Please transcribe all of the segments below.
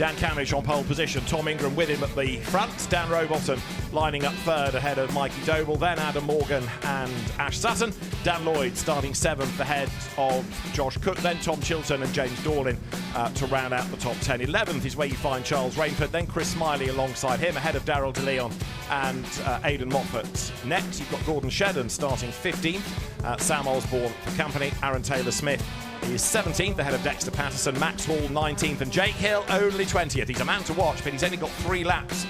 Dan Camish on pole position, Tom Ingram with him at the front, Dan Rowbottom lining up third ahead of Mikey Doble, then Adam Morgan and Ash Sutton, Dan Lloyd starting 7th ahead of Josh Cook, then Tom Chilton and James Dorlin to round out the top 10. 11th is where you find Charles Rainford, then Chris Smiley alongside him ahead of Daryl De Leon and Aidan Moffat. Next you've got Gordon Shedden starting 15th, Sam Osborne for company, Aaron Taylor-Smith is 17th ahead of Dexter Patterson, Max Hall 19th and Jake Hill only 20th. He's a man to watch, but he's only got 3 laps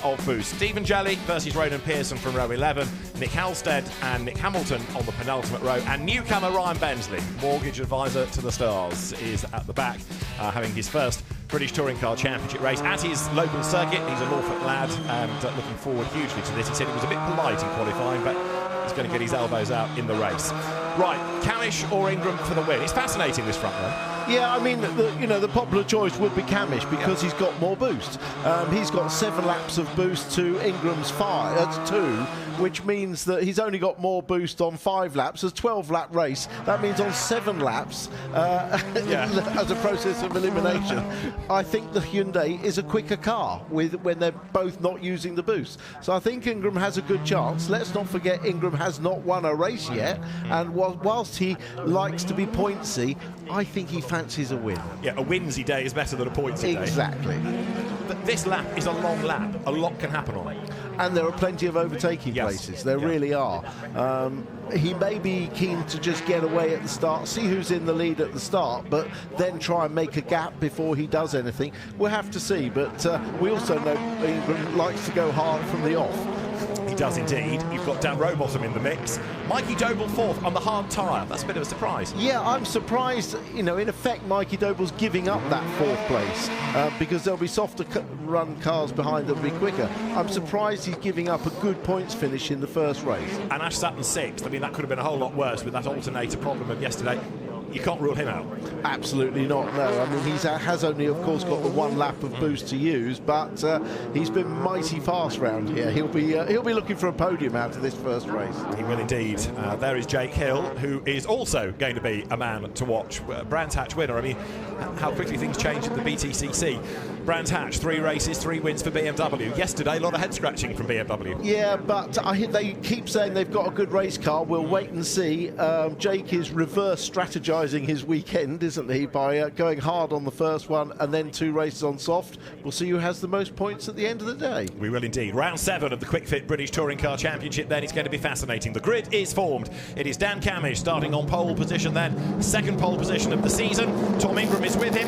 of boost. Stephen Jelly versus Ronan Pearson from row 11, Nick Halstead and Nick Hamilton on the penultimate row, and newcomer Ryan Bensley, mortgage advisor to the Stars, is at the back having his first British Touring Car Championship race at his local circuit. He's a Norfolk lad and looking forward hugely to this. He said he was a bit polite in qualifying, but he's going to get his elbows out in the race. Right, Camish or Ingram for the win? It's fascinating, this front row. Yeah, I mean, the popular choice would be Camish because he's got more boost. He's got 7 laps of boost to Ingram's 2, which means that he's only got more boost on 5 laps. It's a 12-lap race. That means on 7 laps, as a process of elimination, I think the Hyundai is a quicker car when they're both not using the boost. So I think Ingram has a good chance. Let's not forget Ingram has not won a race yet, and whilst he likes to be pointsy, I think he fancies a win. Yeah, a winsy day is better than a pointsy day. Exactly. But this lap is a long lap. A lot can happen on it. And there are plenty of overtaking places. There really are. He may be keen to just get away at the start, see who's in the lead at the start, but then try and make a gap before he does anything. We'll have to see, but we also know Ingram likes to go hard from the off. He does indeed. You've got Dan Rowbottom in the mix. Mikey Doble 4th on the hard tyre. That's a bit of a surprise. Yeah, I'm surprised. In effect, Mikey Doble's giving up that 4th place because there'll be softer run cars behind that'll be quicker. I'm surprised he's giving up a good points finish in the first race. And Ash Sutton 6th. I mean, that could have been a whole lot worse with that alternator problem of yesterday. You can't rule him out. Absolutely not, no. I mean, he has only, of course, got the 1 lap of boost to use, but he's been mighty fast round here. He'll be looking for a podium out of this first race. He will indeed. There is Jake Hill, who is also going to be a man to watch. Brands Hatch winner. I mean, how quickly things change at the BTCC. Brands Hatch, 3 races, 3 wins for BMW. Yesterday, a lot of head scratching from BMW. Yeah, but they keep saying they've got a good race car. We'll wait and see. Jake is reverse strategizing his weekend, isn't he, by going hard on the first one and then 2 races on soft. We'll see who has the most points at the end of the day. We will indeed. Round 7 of the Quick Fit British Touring Car Championship then. It's going to be fascinating. The grid is formed. It is Dan Camish starting on pole position then. 2nd pole position of the season. Tom Ingram is with him.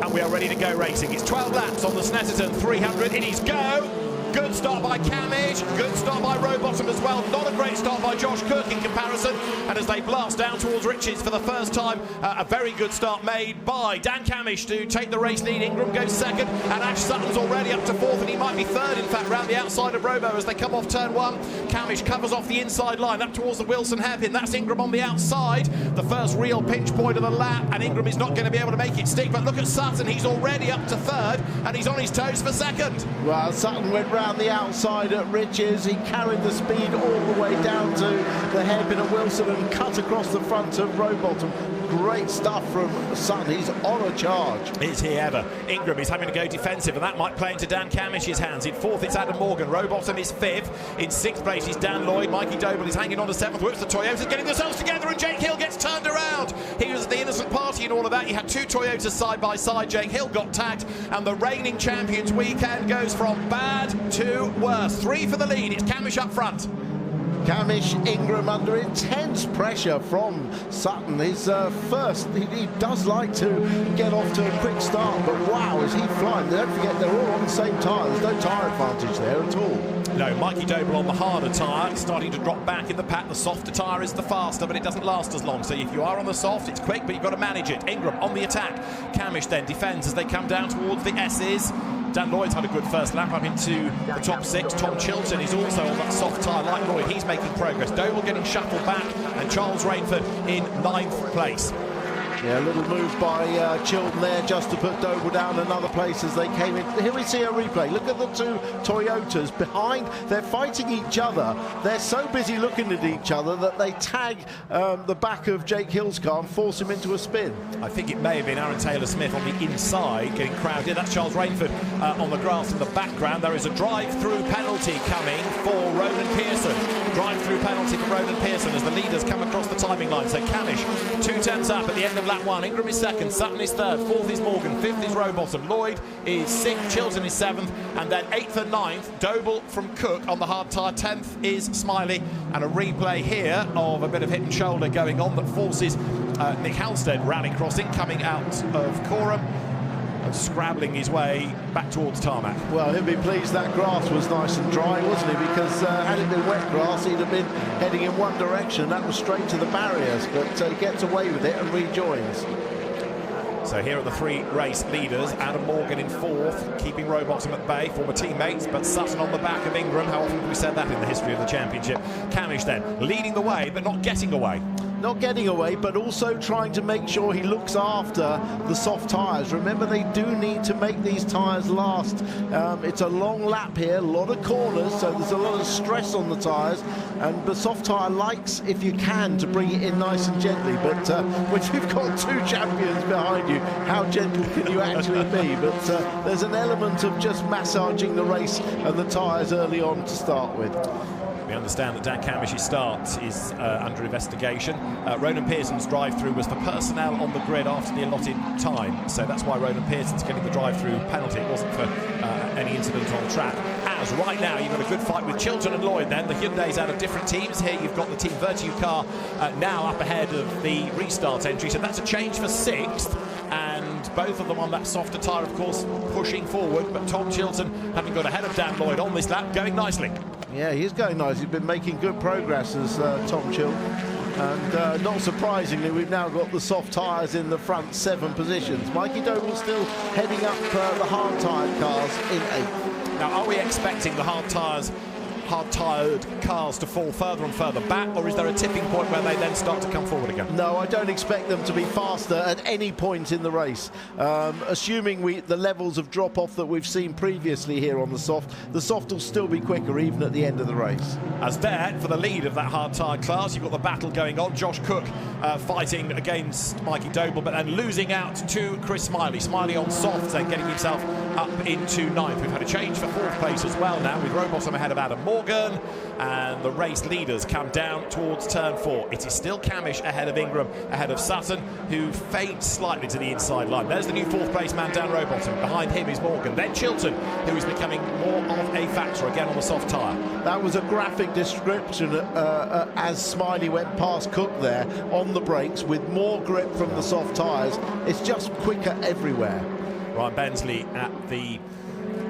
And we are ready to go racing. It's 12 laps on the Snetterton 300. It is go! Good start by Camish, good start by Rowbottom as well. Not a great start by Josh Cook in comparison. And as they blast down towards Riches for the first time, a very good start made by Dan Camish to take the race lead. Ingram goes 2nd, and Ash Sutton's already up to 4th, and he might be 3rd, in fact, round the outside of Robo as they come off turn 1. Camish covers off the inside line up towards the Wilson hairpin. That's Ingram on the outside. The first real pinch point of the lap, and Ingram is not going to be able to make it stick. But look at Sutton, he's already up to 3rd, and he's on his toes for 2nd. Well, Sutton went round the outside at Riches. He carried the speed all the way down to the hairpin of Wilson and cut across the front of Rowbottom. Great stuff from Sutton. He's on a charge. Is he ever? Ingram is having to go defensive, and that might play into Dan Camish's hands. In 4th, it's Adam Morgan. Rowbottom is 5th. In 6th place is Dan Lloyd. Mikey Doble is hanging on to 7th. Whips the Toyotas, getting themselves together, and Jake Hill gets turned around. He was the innocent party in all of that. You had 2 Toyotas side by side. Jake Hill got tagged, and the reigning champions weekend goes from bad to worse. 3 for the lead. It's Camish up front. Camish, Ingram under intense pressure from Sutton. His first, he does like to get off to a quick start, but wow, is he flying. Don't forget, they're all on the same tyre. There's no tyre advantage there at all. No, Mikey Doble on the harder tyre, starting to drop back in the pack. The softer tyre is the faster, but it doesn't last as long. So if you are on the soft, it's quick, but you've got to manage it. Ingram on the attack. Camish then defends as they come down towards the S's. Dan Lloyd's had a good first lap up into the top 6. Tom Chilton is also on that soft tyre like Lloyd. He's making progress. Doble getting shuffled back, and Charles Rainford in 9th place. Yeah, a little move by Chilton there just to put Doble down another place as they came in. Here we see a replay. Look at the two Toyotas behind. They're fighting each other. They're so busy looking at each other that they tag the back of Jake Hill's car and force him into a spin. I think it may have been Aaron Taylor-Smith on the inside getting crowded. That's Charles Rainford on the grass in the background. There is a drive-through penalty coming for Ronan Pearson. Drive-through penalty for Ronan Pearson as the leaders come across the timing line. So Camish 2 tenths up at the end of lap 1. Ingram is 2nd, Sutton is 3rd, 4th is Morgan, 5th is Rowbottom, Lloyd is 6th, Chilton is 7th, and then 8th and 9th, Doble from Cook on the hard tyre, 10th is Smiley, and a replay here of a bit of hit and shoulder going on that forces Nick Halstead rally crossing coming out of Coram and scrabbling his way back towards tarmac. Well, he'll be pleased that grass was nice and dry, wasn't he? Because had it been wet grass, he'd have been heading in one direction. That was straight to the barriers, but he gets away with it and rejoins. So here are the 3 race leaders. Adam Morgan in 4th, keeping Rowbottom at bay, former teammates, but Sutton on the back of Ingram. How often have we said that in the history of the championship? Camish then leading the way, but not getting away. Not getting away, but also trying to make sure he looks after the soft tyres. Remember, they do need to make these tyres last. It's a long lap here, a lot of corners, so there's a lot of stress on the tyres, and the soft tyre likes, if you can, to bring it in nice and gently. But when you've got 2 champions behind you, how gentle can you actually be? But there's an element of just massaging the race and the tyres early on to start with. We understand that Dan Camish's start is under investigation. Ronan Pearson's drive-through was for personnel on the grid after the allotted time. So that's why Ronan Pearson's getting the drive-through penalty. It wasn't for any incident on track. As right now, you've got a good fight with Chilton and Lloyd then. The Hyundai's out of different teams. Here you've got the Team Virtue car now up ahead of the restart entry. So that's a change for 6th. And both of them on that softer tyre, of course, pushing forward. But Tom Chilton, having got ahead of Dan Lloyd on this lap, going nicely. Yeah, he's going nice. He's been making good progress as Tom Chilton. And not surprisingly, we've now got the soft tyres in the front 7 positions. Mikey Doble still heading up the hard-tyred cars in 8th. Now, are we expecting the hard-tyred cars to fall further and further back, or is there a tipping point where they then start to come forward again? No, I don't expect them to be faster at any point in the race. Assuming the levels of drop-off that we've seen previously here on the soft will still be quicker even at the end of the race. As there, for the lead of that hard-tyred class, you've got the battle going on. Josh Cook fighting against Mikey Doble, but then losing out to Chris Smiley. Smiley on softs, then getting himself up into 9th. We've had a change for 4th place as well now, with Rowbottom ahead of Adam Morgan, and the race leaders come down towards turn 4. It is still Camish ahead of Ingram, ahead of Sutton, who fades slightly to the inside line. There's the new 4th place man, Dan Rowbottom. Behind him is Morgan. Then Chilton, who is becoming more of a factor again on the soft tyre. That was a graphic description as Smiley went past Cook there on the brakes with more grip from the soft tyres. It's just quicker everywhere. Ryan Bensley at the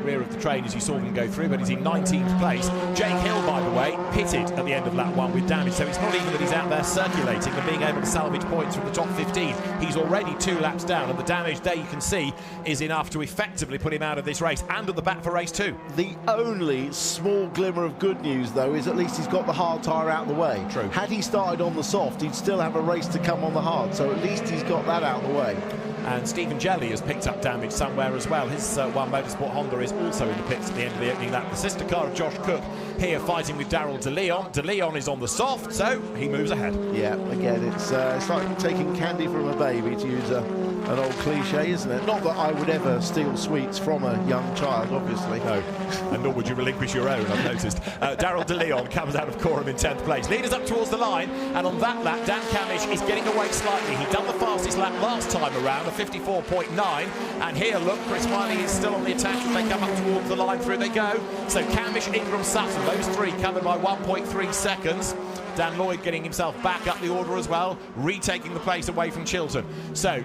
rear of the train as you saw them go through, but he's in 19th place. Jake Hill, by the way, pitted at the end of lap 1 with damage, so it's not even that he's out there circulating and being able to salvage points from the top 15. He's already 2 laps down, and the damage there you can see is enough to effectively put him out of this race and at the back for race 2. The only small glimmer of good news, though, is at least he's got the hard tyre out of the way. True. Had he started on the soft, he'd still have a race to come on the hard, so at least he's got that out of the way. And Stephen Jelly has picked up damage somewhere as well. His One Motorsport Honda is also in the pits at the end of the opening lap. The sister car of Josh Cook here fighting with Daryl De Leon. De Leon is on the soft, so he moves ahead. Yeah, again, it's like taking candy from a baby, to use an old cliche, isn't it? Not that I would ever steal sweets from a young child, obviously. No, and nor would you relinquish your own, I've noticed. Daryl De Leon comes out of Coram in 10th place. Leaders up towards the line, and on that lap, Dan Camish is getting away slightly. He'd done the fastest lap last time around, a 54.9, and here, look, Chris Smiley is still on the attack as they come up towards the line. Through they go. So Camish, Ingram, Sutton, those 3 covered by 1.3 seconds. Dan Lloyd getting himself back up the order as well, retaking the place away from Chilton. So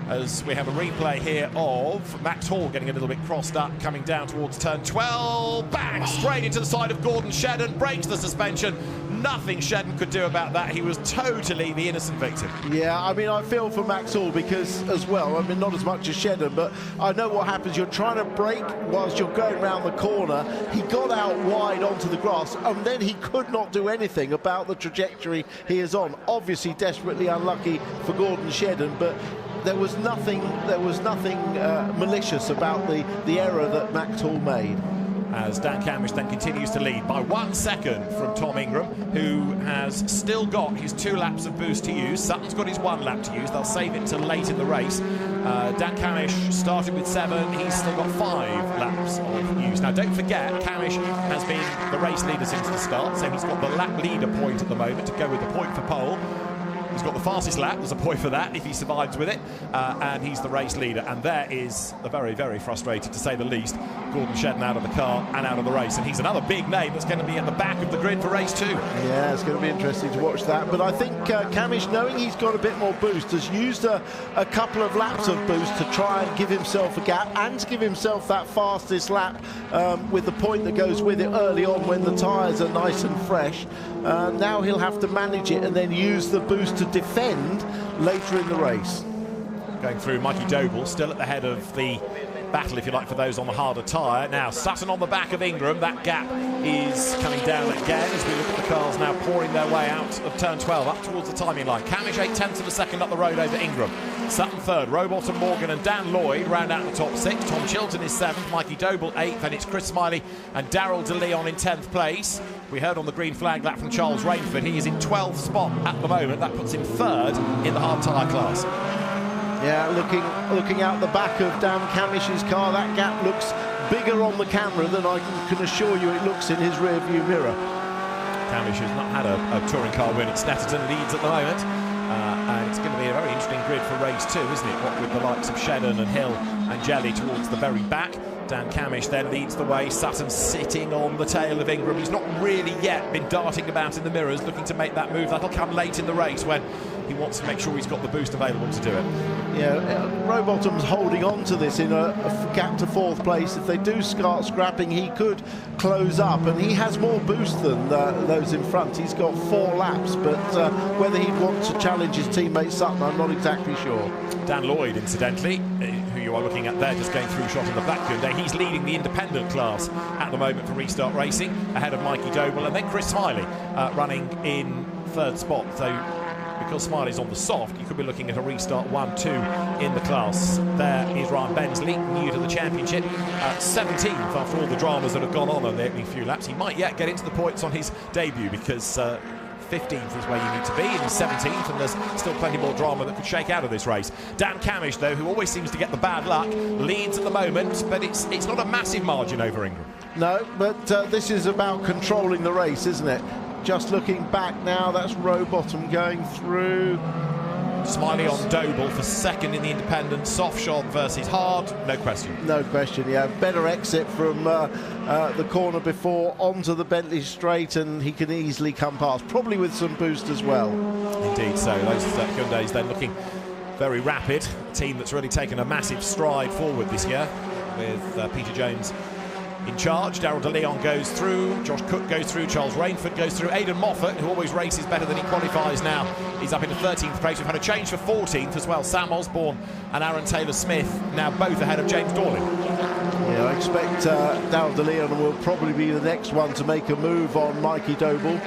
as we have a replay here of Max Hall getting a little bit crossed up, coming down towards turn 12. Bang! Straight into the side of Gordon Shedden, breaks the suspension. Nothing Shedden could do about that. He was totally the innocent victim. Yeah, I mean, I feel for Max Hall because, as well, I mean, not as much as Shedden, but I know what happens. You're trying to brake whilst you're going round the corner. He got out wide onto the grass, and then he could not do anything about the trajectory he is on. Obviously, desperately unlucky for Gordon Shedden, but there was nothing malicious about the error that Max Hall made. As Dan Camish then continues to lead by 1 second from Tom Ingram, who has still got his 2 laps of boost to use. Sutton's got his 1 lap to use. They'll save it till late in the race. Dan Camish started with 7. He's still got 5 laps of use. Now, don't forget, Camish has been the race leader since the start, so he's got the lap leader point at the moment to go with the point for pole. He's got the fastest lap, there's a point for that if he survives with it, and he's the race leader. And there is the very, very frustrated, to say the least, Gordon Shedden out of the car and out of the race. And he's another big name that's going to be at the back of the grid for race 2. Yeah, it's going to be interesting to watch that. But I think Camish, knowing he's got a bit more boost, has used a couple of laps of boost to try and give himself a gap and to give himself that fastest lap with the point that goes with it early on when the tyres are nice and fresh. Now he'll have to manage it and then use the boost to defend later in the race. Going through, Mikey Doble still at the head of the battle, if you like, for those on the harder tyre. Now Sutton on the back of Ingram. That gap is coming down again as we look at the cars now pouring their way out of turn 12 up towards the timing line. Camish 0.8 of a second up the road over Ingram. Sutton third, Rowbottom, Morgan and Dan Lloyd round out the top 6. Tom Chilton is 7th, Mikey Doble 8th, and it's Chris Smiley and Daryl De Leon in 10th place. We heard on the green flag lap from Charles Rainford. He is in 12th spot at the moment. That puts him 3rd in the hard tyre class. Yeah, looking out the back of Dan Camish's car, that gap looks bigger on the camera than I can assure you it looks in his rear view mirror. Camish has not had a touring car win at Snetterton, leads at the moment. And it's going to be a very interesting grid for race 2, isn't it? What with the likes of Shedden and Hill and Jelly towards the very back. Dan Camish then leads the way. Sutton sitting on the tail of Ingram. He's not really yet been darting about in the mirrors looking to make that move. That'll come late in the race when he wants to make sure he's got the boost available to do it. Yeah, Rowbottom's holding on to this in a gap to 4th place. If they do start scrapping, he could close up, and he has more boost than those in front. He's got 4 laps, but whether he'd want to challenge his teammate Sutton, I'm not exactly sure. Dan Lloyd, incidentally, who you are looking at there, just going through shot in the back day, he's leading the independent class at the moment for Restart Racing, ahead of Mikey Doble, and then Chris Smiley running in 3rd spot. So because Smiley's on the soft, you could be looking at a restart 1-2 in the class. There is Ryan Bensley, new to the championship, 17th after all the dramas that have gone on the opening few laps. He might yet get into the points on his debut because 15th is where you need to be, and he's 17th, and there's still plenty more drama that could shake out of this race. Dan Camish, though, who always seems to get the bad luck, leads at the moment, but it's not a massive margin over Ingram. No, but this is about controlling the race, isn't it? Just looking back now, that's Rowbottom going through. Smiley on Doble for 2nd in the independent. Soft shot versus hard, no question. No question, yeah. Better exit from the corner before onto the Bentley straight, and he can easily come past, probably with some boost as well. Indeed so. Those Hyundais then looking very rapid. A team that's really taken a massive stride forward this year with Peter Jones in charge. Daryl De Leon goes through, Josh Cook goes through, Charles Rainford goes through, Aidan Moffat, who always races better than he qualifies now, he's up into 13th place. We've had a change for 14th as well. Sam Osborne and Aaron Taylor-Smith now both ahead of James Dorling. Yeah, I expect Daryl De Leon will probably be the next one to make a move on Mikey Doble.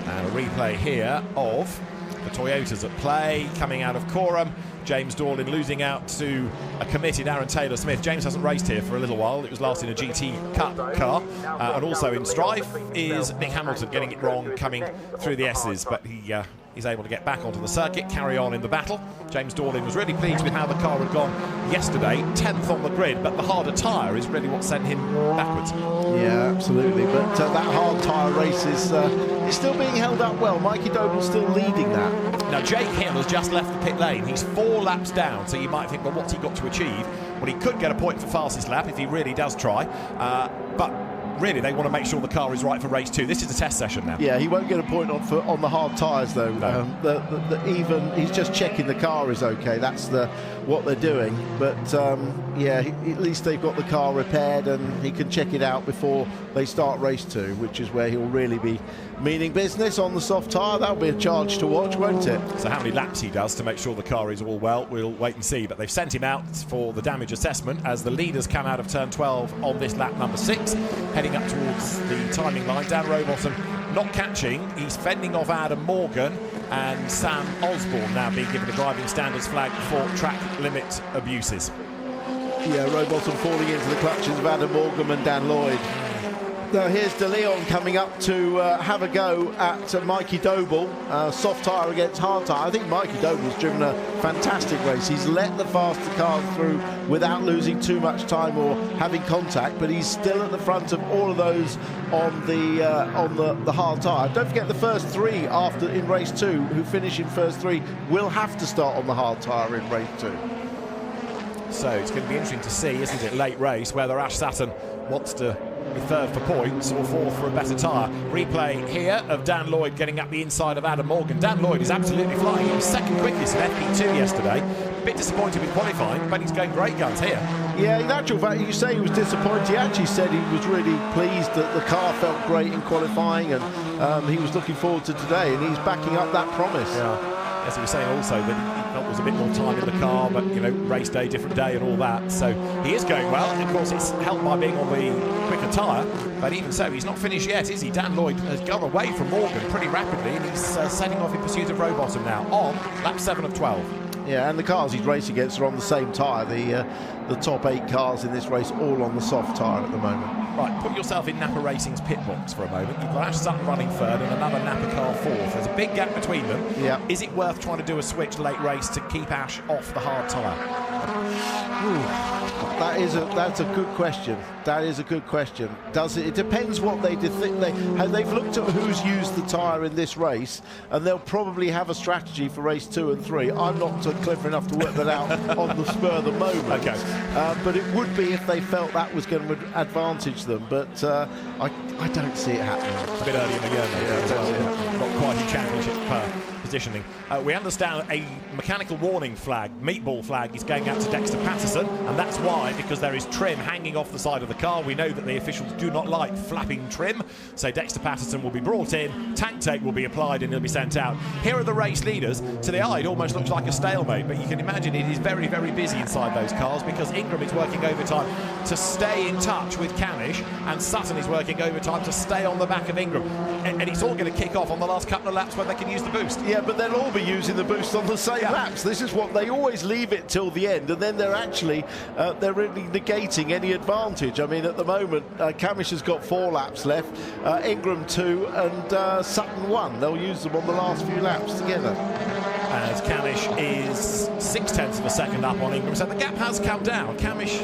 And a replay here of the Toyotas at play, coming out of Coram. James Dorling losing out to a committed Aaron Taylor-Smith. James hasn't raced here for a little while. It was last in a GT Cup car. And also in strife is Nick Hamilton getting it wrong coming through the S's, but he's able to get back onto the circuit, carry on in the battle. James Dorling was really pleased with how the car had gone yesterday, 10th on the grid, but the harder tyre is really what sent him backwards. Yeah, absolutely, but that hard tyre race is still being held up well. Mikey Doble's still leading that. Now Jake Hill has just left the pit lane. He's 4 laps down, so you might think, well, what's he got to achieve? Well, he could get a point for fastest lap if he really does try, but really they want to make sure the car is right for race 2. This is a test session now. Yeah, he won't get a point on the hard tyres though. No. Even he's just checking the car is okay. That's what they're doing. But yeah, at least they've got the car repaired and he can check it out before they start race 2, which is where he'll really be meaning business on the soft tyre. That'll be a charge to watch, won't it? So how many laps he does to make sure the car is all well, we'll wait and see. But they've sent him out for the damage assessment as the leaders come out of turn 12 on this lap number 6, heading up towards the timing line. Dan Rowbottom not catching, he's fending off Adam Morgan, and Sam Osborne now being given a driving standards flag for track limit abuses. Yeah, Rowbottom falling into the clutches of Adam Morgan and Dan Lloyd. Now here's De Leon coming up to have a go at Mikey Doble. Soft tyre against hard tyre. I think Mikey Doble's driven a fantastic race. He's let the faster cars through without losing too much time or having contact, but he's still at the front of all of those on the hard tyre. Don't forget the first 3 in race 2 who finish in first 3 will have to start on the hard tyre in race 2. So it's going to be interesting to see, isn't it, late race, whether Ash Sutton wants to be third for points or fourth for a better tyre. Replay here of Dan Lloyd getting up the inside of Adam Morgan. Dan Lloyd is absolutely flying. He was second quickest in FP2 yesterday. A bit disappointed with qualifying, but he's going great guns here. Yeah, in actual fact, you say he was disappointed. He actually said he was really pleased that the car felt great in qualifying, and he was looking forward to today, and he's backing up that promise. Yeah. As he was saying also that he felt there was a bit more time in the car, but, you know, race day, different day and all that. So he is going well. Of course, it's helped by being on the quicker tyre, but even so, he's not finished yet, is he? Dan Lloyd has gone away from Morgan pretty rapidly, and he's setting off in pursuit of Rowbottom now on lap 7 of 12. Yeah, and the cars he's racing against are on the same tyre. The top 8 cars in this race all on the soft tyre at the moment. Right, put yourself in Napa Racing's pit box for a moment. You've got Ash Sutton running third and another Napa car fourth. There's a big gap between them. Yeah. Is it worth trying to do a switch late race to keep Ash off the hard tyre? That's a good question. That is a good question. Does it? It depends what they did. They've looked at who's used the tyre in this race, and they'll probably have a strategy for race 2 and 3. I'm not so clever enough to work that out on the spur of the moment. Okay. But it would be if they felt that was going to advantage them. But I don't see it happening. A bit early in the year, maybe, as well. Not quite in championship positioning. We understand a mechanical warning flag, meatball flag, is going out to Dexter Patterson, and that's why, because there is trim hanging off the side of the car. We know that the officials do not like flapping trim, so Dexter Patterson will be brought in, tank tape will be applied, and he'll be sent out. Here are the race leaders. To the eye, it almost looks like a stalemate, but you can imagine it is very, very busy inside those cars, because Ingram is working overtime to stay in touch with Camish, and Sutton is working overtime to stay on the back of Ingram. And it's all going to kick off on the last couple of laps when they can use the boost. Yeah, but they'll all be using the boost on the same laps. This is what they always leave it till the end, and then they're actually they're really negating any advantage. I mean, at the moment, Camish has got 4 laps left, Ingram 2, and Sutton 1. They'll use them on the last few laps together. As Camish is 0.6 of a second up on Ingram, so the gap has come down. Camish,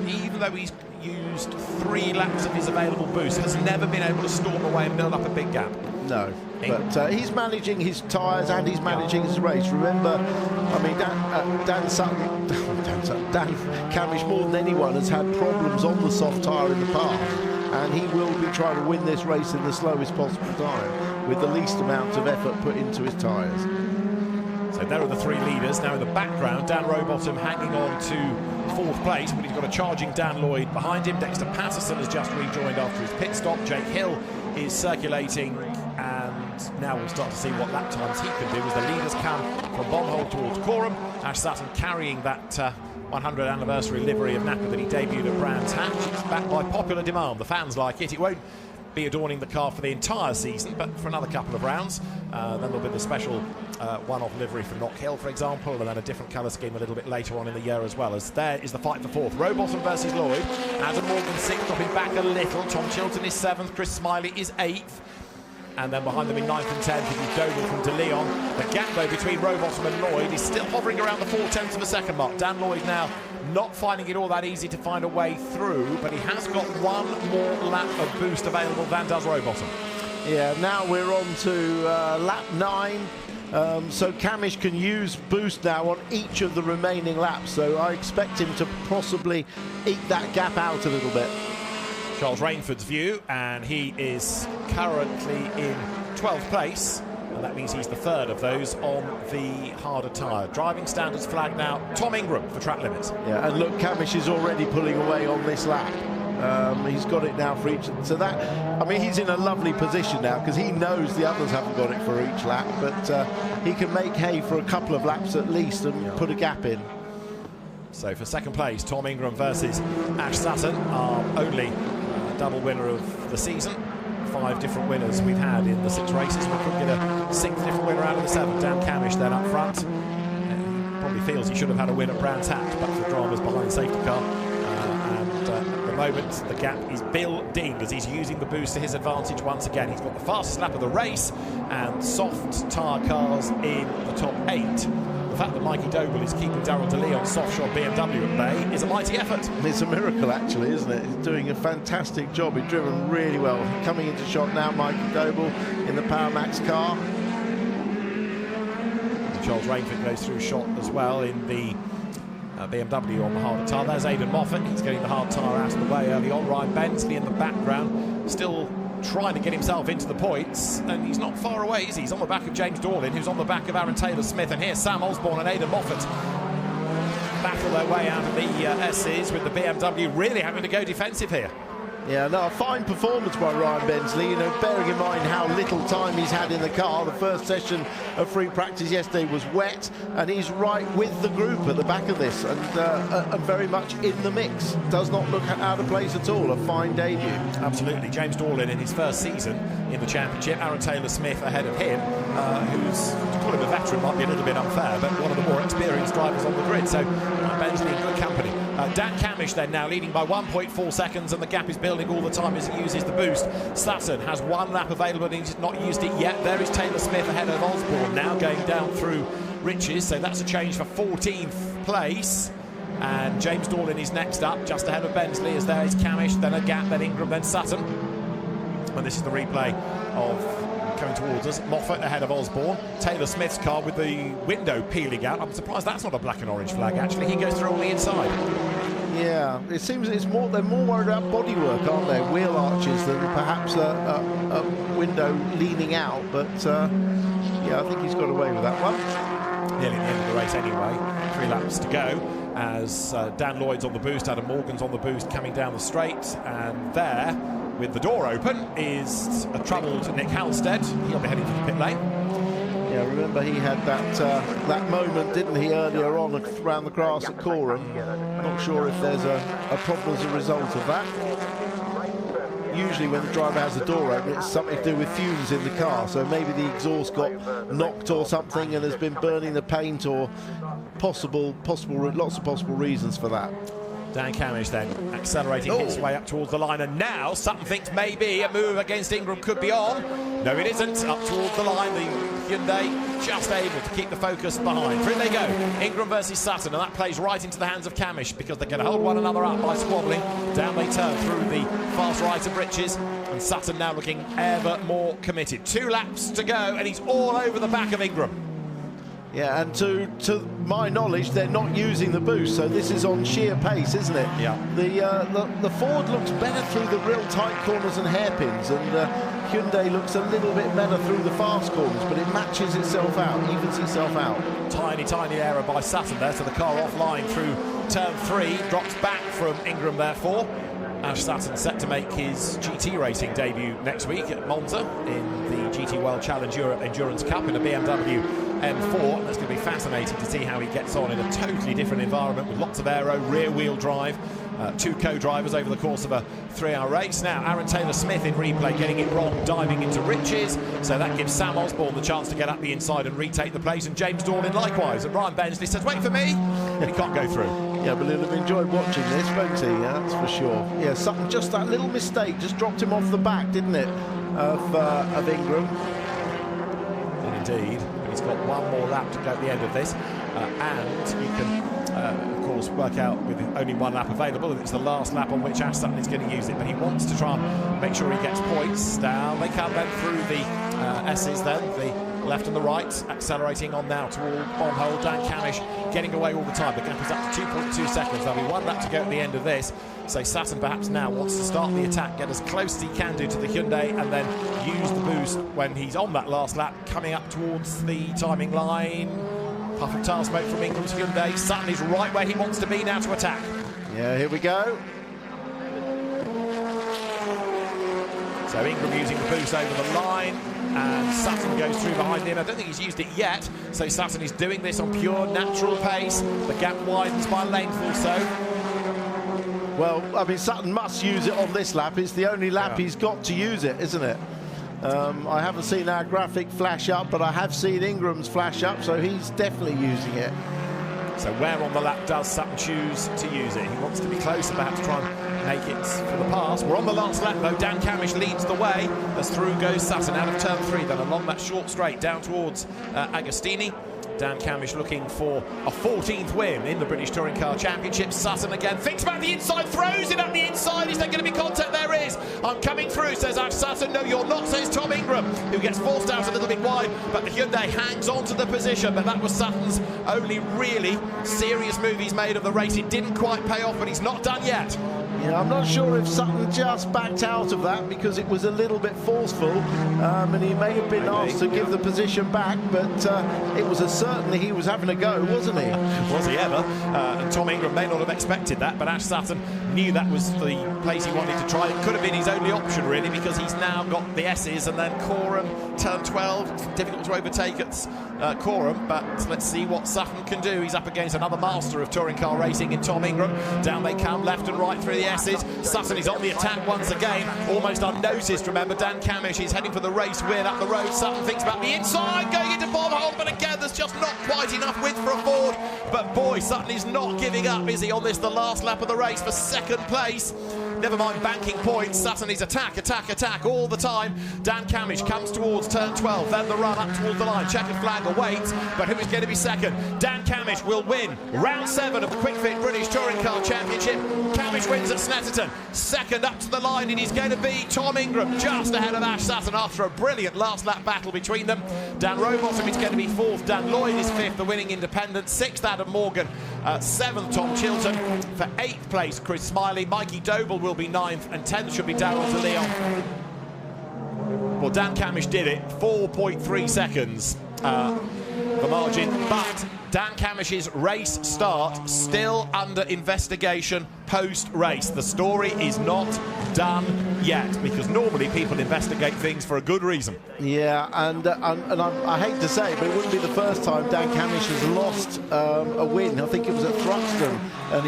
even though he's used 3 laps of his available boost, has never been able to storm away and build up a big gap. No, but he's managing his tyres and he's managing his race. Remember, I mean, Dan Camish, more than anyone, has had problems on the soft tyre in the past, and he will be trying to win this race in the slowest possible time with the least amount of effort put into his tyres. So there are the 3 leaders. Now in the background, Dan Rowbottom hanging on to 4th place, but he's got a charging Dan Lloyd behind him. Dexter Patterson has just rejoined after his pit stop. Jake Hill is circulating, and now we'll start to see what lap times he can do as the leaders come from Bombhole towards Coram. Ash Sutton carrying that 100th anniversary livery of Napa that he debuted at Brands Hatch. It's backed by popular demand. The fans like it. It won't be adorning the car for the entire season, but for another couple of rounds. Then there'll be the special one-off livery for Knock Hill, for example, and then a different colour scheme a little bit later on in the year as well. As there is the fight for 4th. Rowbottom versus Lloyd. Adam Morgan 6th, dropping back a little. Tom Chilton is 7th. Chris Smiley is 8th. And then behind them in 9th and 10th is Doble from De Leon. The gap, though, between Rowbottom and Lloyd is still hovering around the 0.4 of a second mark. Dan Lloyd now not finding it all that easy to find a way through, but he has got 1 more lap of boost available than does Rowbottom. Yeah, now we're on to lap 9. So Camish can use boost now on each of the remaining laps, so I expect him to possibly eke that gap out a little bit. Charles Rainford's view, and he is currently in 12th place, and that means he's the third of those on the harder tyre. Driving standards flag now, Tom Ingram for track limits. Yeah, and look, Camish is already pulling away on this lap. He's got it now for each, so that, I mean, he's in a lovely position now because he knows the others haven't got it for each lap, but he can make hay for a couple of laps at least and put a gap in. So for second place, Tom Ingram versus Ash Sutton, our only double winner of the season. 5 different winners we've had in the 6 races. We couldn't get a 6th different winner out of the 7. Dan Camish then up front. He probably feels he should have had a win at Brands Hatch, but for dramas behind safety car. At the moment, the gap is building as he's using the boost to his advantage once again. He's got the fastest lap of the race and soft tyre cars in the top 8. The fact that Mikey Doble is keeping Darrell DeLee on soft shot BMW at bay is a mighty effort. It's a miracle, actually, isn't it? He's doing a fantastic job. He's driven really well. Coming into shot now, Mikey Doble in the Power Max car. Charles Rainford goes through shot as well in the BMW on the harder tyre. There's Aidan Moffat. He's getting the hard tyre out of the way early on. Ryan Bensley in the background, still trying to get himself into the points, and he's not far away, is he? He's on the back of James Dorlin, who's on the back of Aaron Taylor-Smith, and here's Sam Osborne and Aidan Moffat battle their way out of the S's, with the BMW really having to go defensive here. Yeah, no, a fine performance by Ryan Bensley, you know, bearing in mind how little time he's had in the car. The first session of free practice yesterday was wet, and he's right with the group at the back of this, and very much in the mix. Does not look out of place at all. A fine debut. Absolutely. James Dorlin in his first season in the championship. Aaron Taylor-Smith ahead of him, who's, to call him a veteran might be a little bit unfair, but one of the more experienced drivers on the grid. So Bensley in good company. Dan Camish then now leading by 1.4 seconds, and the gap is building all the time as he uses the boost. Sutton has 1 lap available and he's not used it yet. There is Taylor-Smith ahead of Osborne now going down through Riches, so that's a change for 14th place. And James Dorlin is next up, just ahead of Bensley, as there is Camish, then a gap, then Ingram, then Sutton. And this is the replay of coming towards us. Moffat ahead of Osborne. Taylor-Smith's car with the window peeling out. I'm surprised that's not a black and orange flag, actually. He goes through on the inside. Yeah, it seems they're more worried about bodywork, aren't they? Wheel arches than perhaps a window leaning out. But yeah, I think he's got away with that one. Nearly at the end of the race anyway. 3 laps to go as Dan Lloyd's on the boost, Adam Morgan's on the boost coming down the straight, and there, with the door open, is a troubled Nick Halstead. He'll be heading for the pit lane. Yeah, remember he had that moment, didn't he, earlier on around the grass at Coreham. Not sure if there's a problem as a result of that. Usually when the driver has the door open, it's something to do with fumes in the car, so maybe the exhaust got knocked or something and has been burning the paint, or lots of possible reasons for that. Dan Camish then accelerating his way up towards the line, and now Sutton thinks maybe a move against Ingram could be on. No, it isn't. Up towards the line, the Hyundai just able to keep the focus behind. Through they go, Ingram versus Sutton, and that plays right into the hands of Camish because they're going to hold one another up by squabbling. Down they turn through the fast right of Riches, and Sutton now looking ever more committed. 2 laps to go, and he's all over the back of Ingram. Yeah, and to my knowledge, they're not using the boost, so this is on sheer pace, isn't it? Yeah. The Ford looks better through the real tight corners and hairpins, and Hyundai looks a little bit better through the fast corners, but it matches itself out, evens itself out. Tiny error by Sutton there, so the car offline through turn 3, drops back from Ingram therefore. Ash Sutton set to make his GT racing debut next week at Monza in the GT World Challenge Europe Endurance Cup in a BMW M4. That's going to be fascinating to see how he gets on in a totally different environment with lots of aero, rear-wheel drive, 2 co-drivers over the course of a 3-hour race. Now, Aaron Taylor-Smith in replay getting it wrong, diving into Riches, so that gives Sam Osborne the chance to get up the inside and retake the place, and James Dorlin likewise. And Ryan Bensley says, wait for me, and he can't go through. Yeah, but he'll have enjoyed watching this, won't he? Yeah, that's for sure. Yeah, Sutton, just that little mistake just dropped him off the back, didn't it, of Ingram. And indeed, he's got 1 more lap to go at the end of this, and you can of course work out with only 1 lap available, and it's the last lap on which Ash Sutton is going to use it, but he wants to try and make sure he gets points. Down they come then through the S's then, the left and the right, accelerating on now toward on hold. Dan Camish getting away all the time. The gap is up to 2.2 seconds. There'll be one lap to go at the end of this. So Sutton perhaps now wants to start the attack, get as close as he can do to the Hyundai, and then use the boost when he's on that last lap, coming up towards the timing line. Puff of tar smoke from Ingram's Hyundai. Sutton is right where he wants to be now to attack. Yeah, here we go. So Ingram using the boost over the line, and Sutton goes through behind him. I don't think he's used it yet, so Sutton is doing this on pure natural pace. The gap widens by a length or so. Well, I mean, Sutton must use it on this lap. It's the only lap he's got to use it, isn't it? I haven't seen our graphic flash up, but I have seen Ingram's flash up, so he's definitely using it. So where on the lap does Sutton choose to use it? He wants to be closer, perhaps try and make it for the pass. We're on the last lap, though. Dan Camish leads the way as through goes Sutton out of turn 3, then along that short straight down towards Agostini. Dan Camish looking for a 14th win in the British Touring Car Championship. Sutton again thinks about the inside, throws it up the inside. Is there going to be contact? There is. I'm coming through, says Ash Sutton. No, you're not, says Tom Ingram, who gets forced out a little bit wide, but the Hyundai hangs on to the position. But that was Sutton's only really serious move he's made of the race. It didn't quite pay off, but he's not done yet. Yeah, I'm not sure if Sutton just backed out of that because it was a little bit forceful, and he may have been asked to give the position back, but it was certainly he was having a go, wasn't he? Was he ever? And Tom Ingram may not have expected that, but Ash Sutton knew that was the place he wanted to try. It could have been his only option, really, because he's now got the S's, and then Coram, turn 12. It's difficult to overtake at Coram, but let's see what Sutton can do. He's up against another master of touring car racing in Tom Ingram. Down they come, left and right through the S's. Sutton is on the attack once again, almost unnoticed. Remember, Dan Camish is heading for the race win up the road. Sutton thinks about the inside, going into bomb hole, but again, there's just not quite enough width for a Ford. But boy, Sutton is not giving up, is he, on this, the last lap of the race for second place. Never mind banking points, Sutton is attack, attack, attack all the time. Dan Camish comes towards turn 12, then the run up towards the line. Checkered flag awaits, but who is going to be second? Dan Camish will win round 7 of the Quick Fit British Touring Car Championship. Camish wins at Snetterton. Second up to the line, it is going to be Tom Ingram, just ahead of Ash Sutton after a brilliant last lap battle between them. Dan Rowbottom is going to be 4th, Dan Lloyd is 5th, the winning independent. 6th, Adam Morgan. 7th, Tom Chilton. For 8th place, Chris Smiley. Mikey Doble will be 9th, and 10th should be Darryl de Leon. Well, Dan Camish did it, 4.3 seconds the margin, but Dan Camish's race start still under investigation post-race. The story is not done yet, because normally people investigate things for a good reason. Yeah, and I hate to say it, but it wouldn't be the first time Dan Camish has lost a win. I think it was at Thruxton, and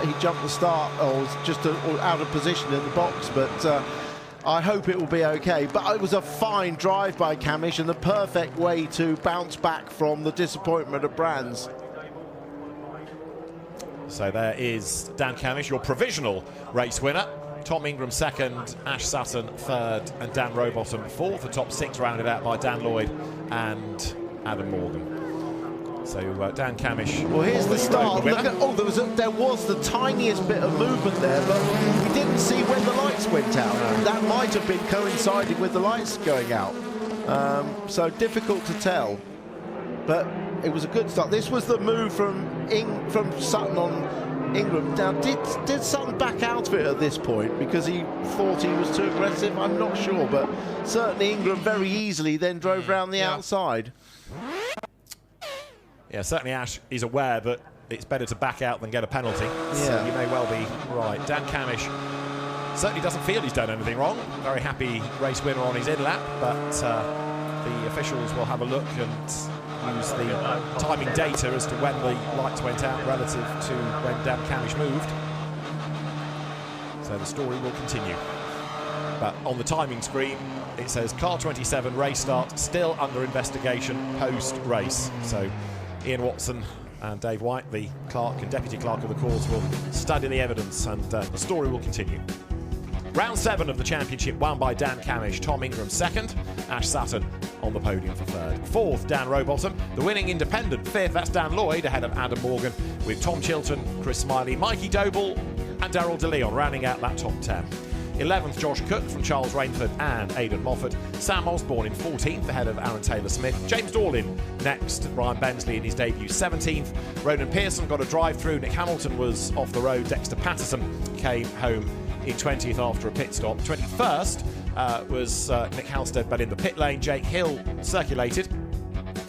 he jumped the start, or was just out of position in the box, but I hope it will be okay. But it was a fine drive by Camish and the perfect way to bounce back from the disappointment of Brands. So there is Dan Camish, your provisional race winner. Tom Ingram 2nd, Ash Sutton 3rd, and Dan Rowbottom 4th. The top 6 rounded out by Dan Lloyd and Adam Morgan. So Dan Camish. Well, here's the start. Look at, there was the tiniest bit of movement there, but we didn't see when the lights went out. That might have been coinciding with the lights going out. So difficult to tell. But it was a good start. This was the move from Sutton on Ingram. Now, did Sutton back out of it at this point because he thought he was too aggressive? I'm not sure, but certainly Ingram very easily then drove round the outside. Yeah, certainly Ash is aware that it's better to back out than get a penalty. Yeah. So you may well be right. Dan Camish certainly doesn't feel he's done anything wrong. Very happy race winner on his in lap, but the officials will have a look and use the timing data as to when the lights went out relative to when Dan Camish moved. So the story will continue. But on the timing screen, it says car 27 race start still under investigation post-race. So Ian Watson and Dave White, the clerk and deputy clerk of the course, will study the evidence, and the story will continue. Round 7 of the championship won by Dan Camish. Tom Ingram 2nd, Ash Sutton on the podium for 3rd. 4th, Dan Rowbottom. The winning independent 5th, that's Dan Lloyd, ahead of Adam Morgan, with Tom Chilton, Chris Smiley, Mikey Doble and Darryl de Leon rounding out that top 10. 11th, Josh Cook from Charles Rainford and Aidan Moffat. Sam Osborne in 14th, ahead of Aaron Taylor-Smith. James Dorlin next, Ryan Bensley in his debut 17th. Ronan Pearson got a drive-through. Nick Hamilton was off the road. Dexter Patterson came home in 20th after a pit stop. 21st was Nick Halstead, but in the pit lane. Jake Hill circulated.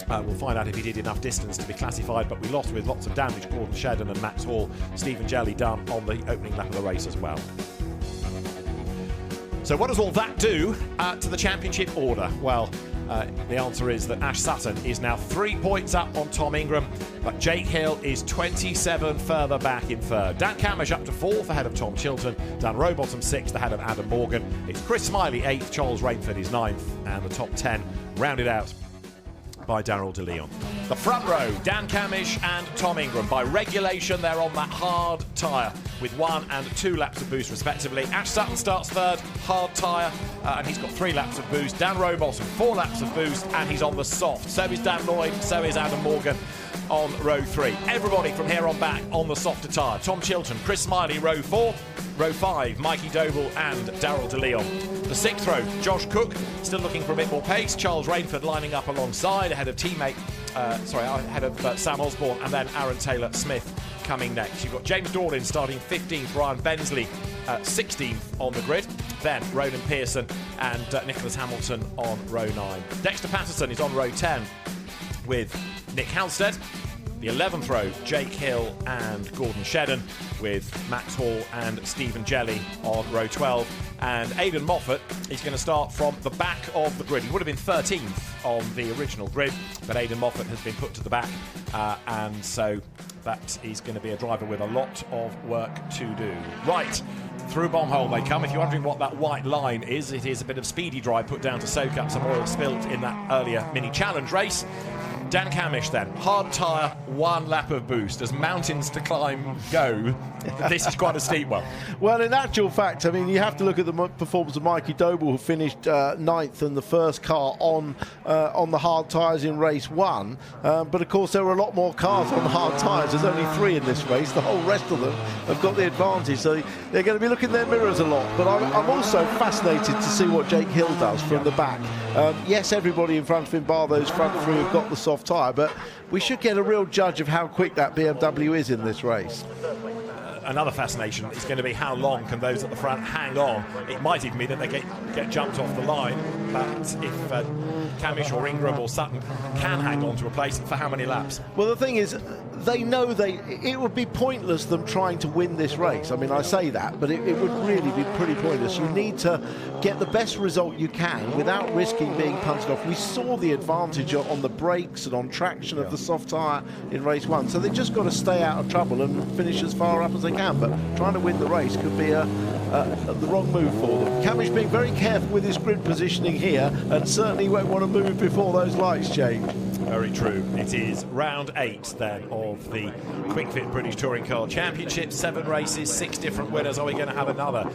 We'll find out if he did enough distance to be classified, but we lost with lots of damage. Gordon Shedden and Max Hall. Stephen Jelly done on the opening lap of the race as well. So what does all that do to the championship order? Well, the answer is that Ash Sutton is now 3 points up on Tom Ingram, but Jake Hill is 27 further back in third. Dan Camish up to 4th ahead of Tom Chilton. Dan Rowbottom 6th ahead of Adam Morgan. It's Chris Smiley 8th, Charles Rainford is 9th, and the top 10 rounded out by Darrell de Leon. The front row, Dan Camish and Tom Ingram. By regulation, they're on that hard tyre with 1 and 2 laps of boost respectively. Ash Sutton starts third, hard tyre, and he's got 3 laps of boost. Dan Rowbottom, 4 laps of boost, and he's on the soft. So is Dan Lloyd, so is Adam Morgan on row 3. Everybody from here on back on the softer tyre. Tom Chilton, Chris Smiley, row 4. Row 5, Mikey Doble and Darrell de Leon. The 6th row, Josh Cook, still looking for a bit more pace. Charles Rainford lining up alongside, ahead of Sam Osborne, and then Aaron Taylor-Smith coming next. You've got James Dorlin starting 15th, Ryan Bensley 16th on the grid. Then Ronan Pearson and Nicholas Hamilton on row 9. Dexter Patterson is on row 10 with Nick Halstead. The 11th row, Jake Hill and Gordon Shedden, with Max Hall and Stephen Jelly on row 12. And Aidan Moffat is going to start from the back of the grid. He would have been 13th on the original grid, but Aidan Moffat has been put to the back, and so that is going to be a driver with a lot of work to do. Right, through Bombhole they come. If you're wondering what that white line is, it is a bit of speedy dry put down to soak up some oil spilt in that earlier mini challenge race. Dan Camish then, hard tyre, 1 lap of boost. As mountains to climb go, this is quite a steep one. Well, in actual fact, I mean, you have to look at the performance of Mikey Doble, who finished 9th in the first car on the hard tyres in race 1. But of course, there were a lot more cars on the hard tyres. There's only 3 in this race. The whole rest of them have got the advantage. So they're going to be looking in their mirrors a lot. But I'm also fascinated to see what Jake Hill does from the back. Yes, everybody in front of him, bar those front 3, have got the soft tyre, but we should get a real judge of how quick that BMW is in this race. Another fascination is going to be how long can those at the front hang on. It might even be that they get jumped off the line, but if Camish or Ingram or Sutton can hang on to a place, for how many laps? Well, the thing is, they know it would be pointless them trying to win this race. I mean, I say that, but it would really be pretty pointless. You need to get the best result you can without risking being punted off. We saw the advantage on the brakes and on traction of the soft tyre in race 1, so they've just got to stay out of trouble and finish as far up as they can. But trying to win the race could be the wrong move for them. Camish being very careful with his grid positioning here, and certainly won't want to move before those lights change. Very true. It is round 8 then of the Quick Fit British Touring Car Championship. 7 races, 6 different winners. Are we going to have another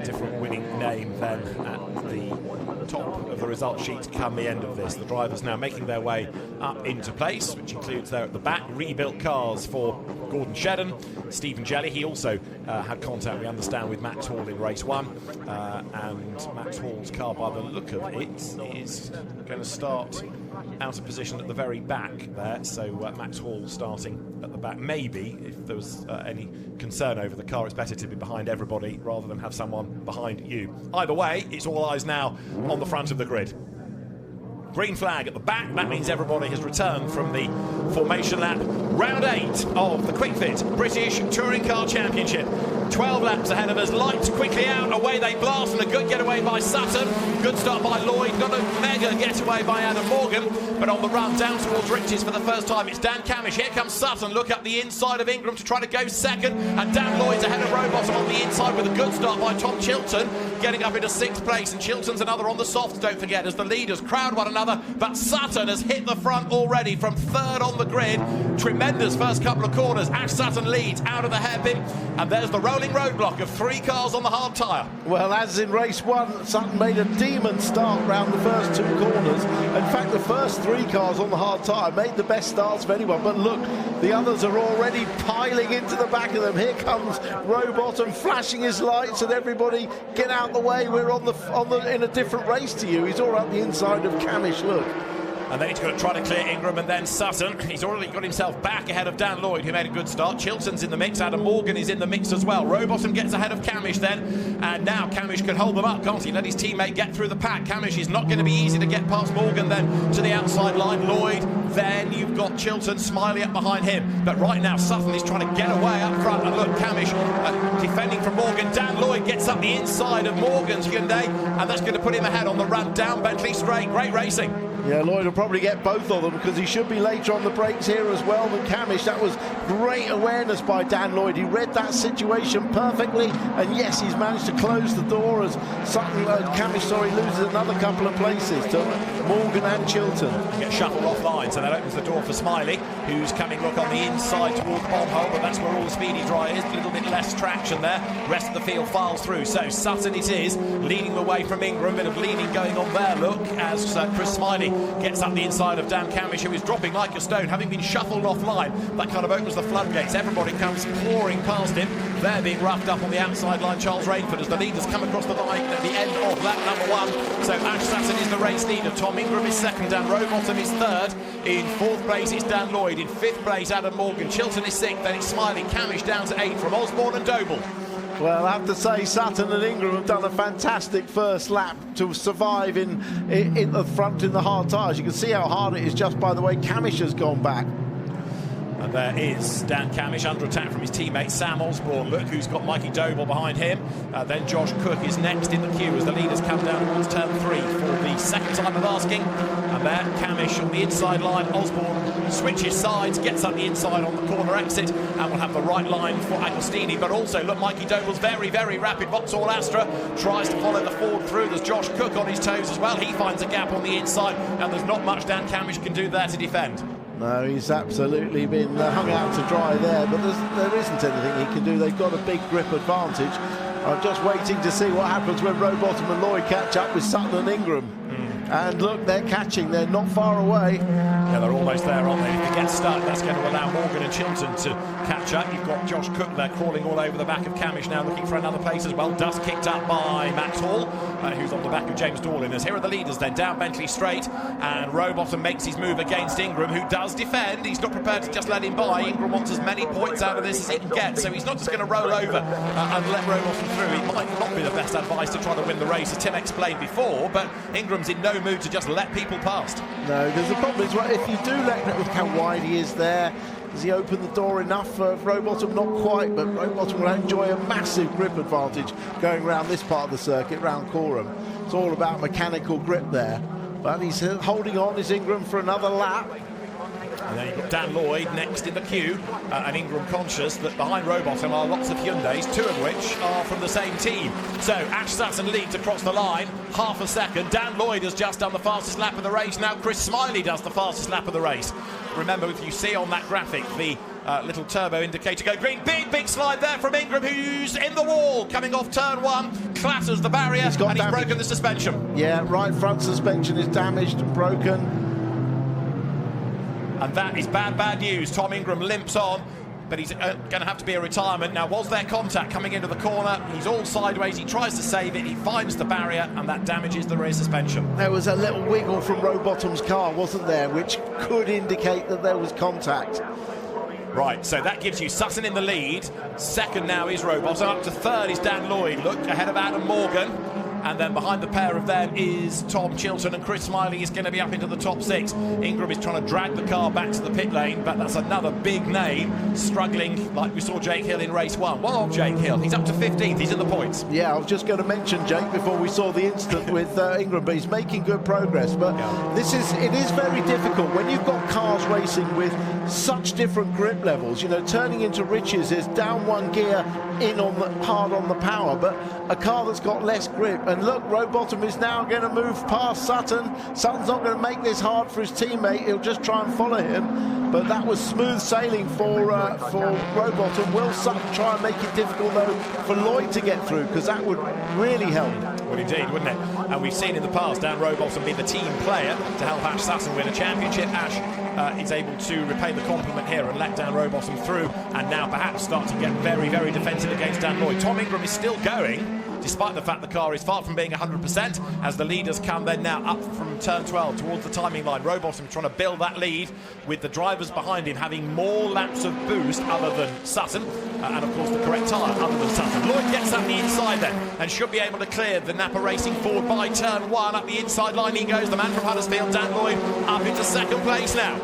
different winning name then at the top of the result sheet come the end of this? The drivers now making their way up into place, which includes there at the back rebuilt cars for Gordon Shedden, Stephen Jelly. He also had contact, we understand, with Max Hall in race 1, and Max Hall's car, by the look of it, is going to start out of position at the very back there, so Max Hall starting at the back. Maybe if there was any concern over the car, it's better to be behind everybody rather than have someone behind you. Either way, it's all eyes now on the front of the grid. Green flag at the back, that means everybody has returned from the formation lap. Round 8 of the Quick Fit British Touring Car Championship. 12 laps ahead of us, lights quickly out, away they blast, and a good getaway by Sutton. Good start by Lloyd, got a mega getaway by Adam Morgan, but on the run down towards Riches for the first time, it's Dan Camish. Here comes Sutton, look up the inside of Ingram to try to go second, and Dan Lloyd's ahead of Rowbottom on the inside with a good start by Tom Chilton, getting up into 6th place, and Chilton's another on the soft, don't forget, as the leaders crowd one another, but Sutton has hit the front already from 3rd on the grid. Tremendous first couple of corners. Ash Sutton leads out of the hairpin, and there's the rolling roadblock of 3 cars on the hard tyre. Well, as in race 1, Sutton made a demon start round the first 2 corners. In fact, the first 3 cars on the hard tyre made the best starts of anyone, but look, the others are already piling into the back of them. Here comes row Rowbottom flashing his lights and everybody get out the way. We're in a different race to you. He's all up the inside of Camish. Look. And then he's going to try to clear Ingram and then Sutton. He's already got himself back ahead of Dan Lloyd, who made a good start. Chilton's in the mix. Adam Morgan is in the mix as well. Rowbottom gets ahead of Camish then. And now Camish can hold them up, can't he? Let his teammate get through the pack. Camish is not going to be easy to get past Morgan then to the outside line. Lloyd. Then you've got Chilton, Smiley up behind him. But right now Sutton is trying to get away up front. And look, Camish defending from Morgan. Dan Lloyd gets up the inside of Morgan's Hyundai. And that's going to put him ahead on the run down Bentley Straight. Great racing. Yeah, Lloyd will probably get both of them because he should be later on the brakes here as well than Camish. That was great awareness by Dan Lloyd. He read that situation perfectly, and yes, he's managed to close the door as Camish loses another couple of places to Morgan and Chilton. Get shuffled offline, so that opens the door for Smiley, who's coming, look, on the inside toward the bomb hole, but that's where all the speedy dry is. A little bit less traction there. Rest of the field files through. So Sutton it is, leading the way from Ingram. Bit of leading going on there, look, as Chris Smiley gets up the inside of Dan Camish, who is dropping like a stone, having been shuffled offline. That kind of opens the floodgates. Everybody comes pouring past him. They're being roughed up on the outside line. Charles Rainford as the leaders come across the line at the end of lap number 1. So Ash Sutton is the race leader. Tom Ingram is second. Dan Rowbottom is third. In fourth place is Dan Lloyd. In fifth place, Adam Morgan. Chilton is sixth. Then it's Smiley. Camish down to 8 from Osborne and Doble. Well, I have to say, Sutton and Ingram have done a fantastic first lap to survive in the front in the hard tyres. You can see how hard it is just by the way Camish has gone back. And there is Dan Camish under attack from his teammate Sam Osborne. Look who's got Mikey Doble behind him. Then Josh Cook is next in the queue as the leaders come down towards turn 3 for the second time of asking. And there, Camish on the inside line. Osborne switches sides, gets up the inside on the corner exit, and will have the right line for Agostini. But also, look, Mikey Doble's very, very rapid. Vauxhall Astra tries to follow the Ford through. There's Josh Cook on his toes as well. He finds a gap on the inside, and there's not much Dan Camish can do there to defend. No, he's absolutely been hung out to dry there, but there isn't anything he can do. They've got a big grip advantage. I'm just waiting to see what happens when Rowbottom and Lloyd catch up with Sutton and Ingram. And look, they're catching. They're not far away. Yeah, they're almost there, aren't they? If they get stuck, that's going to allow Morgan and Chilton to catch up. You've got Josh Cook there crawling all over the back of Camish now, looking for another place as well. Dust kicked up by Max Hall, who's on the back of James Dorlin. As here are the leaders then, down Bentley Straight, and Rowbottom makes his move against Ingram, who does defend. He's not prepared to just let him by. Ingram wants as many points out of this as he can get, so he's not just going to roll over and let Rowbottom through. It might not be the best advice to try to win the race, as Tim explained before, but Ingram's in no mood to just let people past. No, because the problem is, well, if you do let him, look how wide he is there. Does he open the door enough for Rowbottom? Not quite, but Rowbottom will enjoy a massive grip advantage going around this part of the circuit, round Corham. It's all about mechanical grip there. But he's holding on, is Ingram, for another lap. And then you've got Dan Lloyd next in the queue, and Ingram conscious that behind Rowbottom are lots of Hyundais, 2 of which are from the same team. So Ash Sutton leads across the line, half a second. Dan Lloyd has just done the fastest lap of the race. Now Chris Smiley does the fastest lap of the race. Remember, if you see on that graphic the little turbo indicator go green, big slide there from Ingram, who's in the wall, coming off turn 1, clatters the barrier, and he's broken the suspension. Yeah, right front suspension is damaged and broken. And that is bad news. Tom Ingram limps on, but he's going to have to be a retirement. Now, was there contact coming into the corner? He's all sideways. He tries to save it. He finds the barrier, and that damages the rear suspension. There was a little wiggle from Rowbottom's car, wasn't there, which could indicate that there was contact. Right, so that gives you Sutton in the lead. Second now is Rowbottom. Up to third is Dan Lloyd. Look, ahead of Adam Morgan. And then behind the pair of them is Tom Chilton, and Chris Smiley is going to be up into the top 6. Ingram is trying to drag the car back to the pit lane, but that's another big name struggling, like we saw Jake Hill in race 1. One of Jake Hill, he's up to 15th, he's in the points. Yeah, I was just going to mention Jake before we saw the incident with Ingram, but he's making good progress. But it is very difficult when you've got cars racing with such different grip levels. You know, turning into riches is down one gear, in on hard on the power, but a car that's got less grip. And look, Rowbottom is now going to move past Sutton. Sutton's not going to make this hard for his teammate. He'll just try and follow him. But that was smooth sailing for Rowbottom. Will Sutton try and make it difficult, though, for Lloyd to get through? Because that would really help. Well, indeed, wouldn't it? And we've seen in the past Dan Rowbottom be the team player to help Ash Sutton win a championship. Ash is able to repay the the compliment here and let Dan Rowbottom through, and now perhaps start to get very, very defensive against Dan Lloyd. Tom Ingram is still going, despite the fact the car is far from being 100%, as the leaders come then now up from turn 12 towards the timing line. Rowbottom trying to build that lead with the drivers behind him having more laps of boost other than Sutton, and of course the correct tyre other than Sutton. Lloyd gets up the inside then and should be able to clear the Napa Racing Ford by turn 1. Up the inside line he goes, the man from Huddersfield, Dan Lloyd, up into second place now.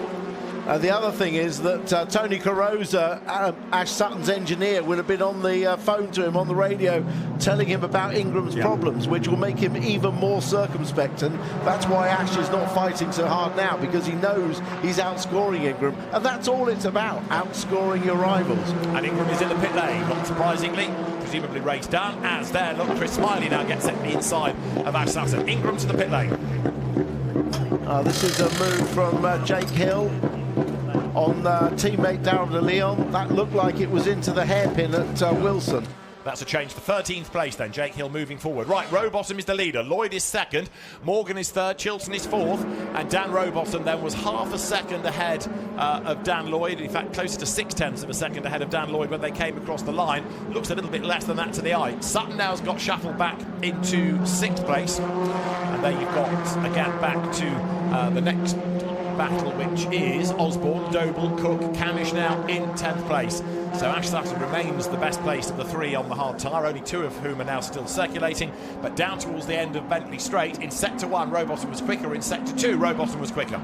The other thing is that Tony Carosa, Ash Sutton's engineer, would have been on the phone to him on the radio telling him about Ingram's problems, which will make him even more circumspect, and that's why Ash is not fighting so hard now, because he knows he's outscoring Ingram, and that's all it's about, outscoring your rivals. And Ingram is in the pit lane, not surprisingly, presumably race done, as there, look, Chris Smiley now gets at the inside of Ash Sutton. Ingram to the pit lane. This is a move from Jake Hill on teammate Darrell de Leon. That looked like it was into the hairpin at Wilson. That's a change for 13th place then. Jake Hill moving forward. Right, Rowbottom is the leader. Lloyd is second. Morgan is third. Chilton is fourth. And Dan Rowbottom then was half a second ahead of Dan Lloyd. In fact, closer to 0.6 of a second ahead of Dan Lloyd when they came across the line. Looks a little bit less than that to the eye. Sutton now has got shuffled back into 6th place. And then you've got a gap back to the next battle, which is Osborne, Doble, Cook, Camish now in 10th place. So Ash Sutton remains the best placed of the three on the hard tyre, only two of whom are now still circulating. But down towards the end of Bentley Straight, in Sector 1, Rowbottom was quicker. In Sector 2, Rowbottom was quicker.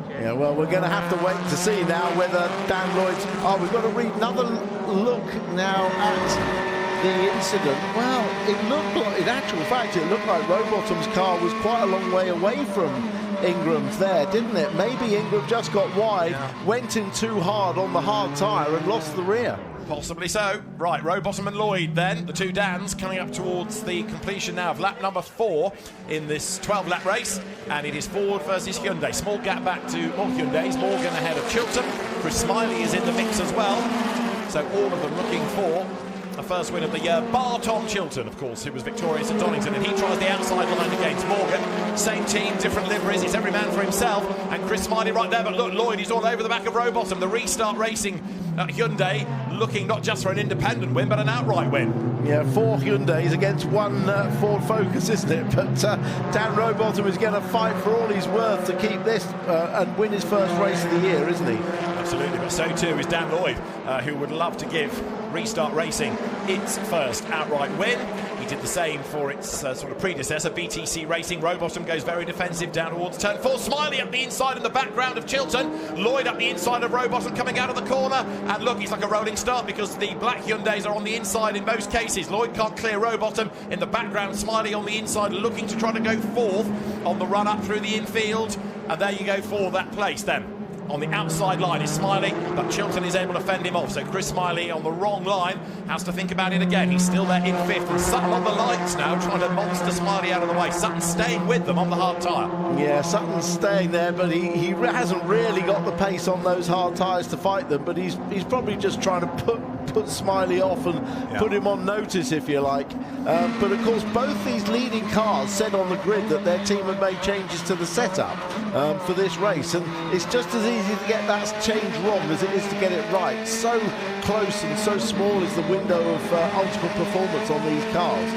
Yeah, well, we're going to have to wait to see now whether Dan Lloyd's... Oh, we've got to read another look now at the incident. Well, it looked like, in actual fact, it looked like Rowbottom's car was quite a long way away from Ingram's there, didn't it? Maybe Ingram just got wide, went in too hard on the hard tyre and lost the rear. Possibly so. Right, Rowbottom and Lloyd then, the two Dans, coming up towards the completion now of lap number 4 in this 12-lap race, and it is Ford versus Hyundai. Small gap back to more Hyundais. Morgan ahead of Chilton. Chris Smiley is in the mix as well. So all of them looking for a first win of the year, bar Tom Chilton, of course, who was victorious at Donington, and he tries the outside line against Morgan. Same team, different liveries, it's every man for himself, and Chris Smiley right there, but look, Lloyd, he's all over the back of Rowbottom. The Restart Racing Hyundai looking not just for an independent win, but an outright win. Yeah, 4 Hyundais against 1 Ford Focus, isn't it? But Dan Rowbottom is going to fight for all he's worth to keep this and win his first race of the year, isn't he? Absolutely, but so too is Dan Lloyd, who would love to give Restart Racing its first outright win. He did the same for its sort of predecessor, BTC Racing. Rowbottom goes very defensive down towards turn 4. Smiley up the inside in the background of Chilton. Lloyd up the inside of Rowbottom coming out of the corner. And look, he's like a rolling start because the black Hyundais are on the inside in most cases. Lloyd can't clear Rowbottom. In the background, Smiley on the inside looking to try to go fourth on the run up through the infield. And there you go for that place then. On the outside line is Smiley, but Chilton is able to fend him off. So Chris Smiley on the wrong line has to think about it again. He's still there in 5th, and Sutton on the lights now, trying to monster Smiley out of the way. Sutton staying with them on the hard tyre. Yeah, Sutton's staying there, but he hasn't really got the pace on those hard tyres to fight them. But he's probably just trying to put Smiley off and put him on notice, if you like. But of course, both these leading cars said on the grid that their team had made changes to the setup for this race, and it's just as easy to get that change wrong as it is to get it right. So close and so small is the window of ultimate performance on these cars.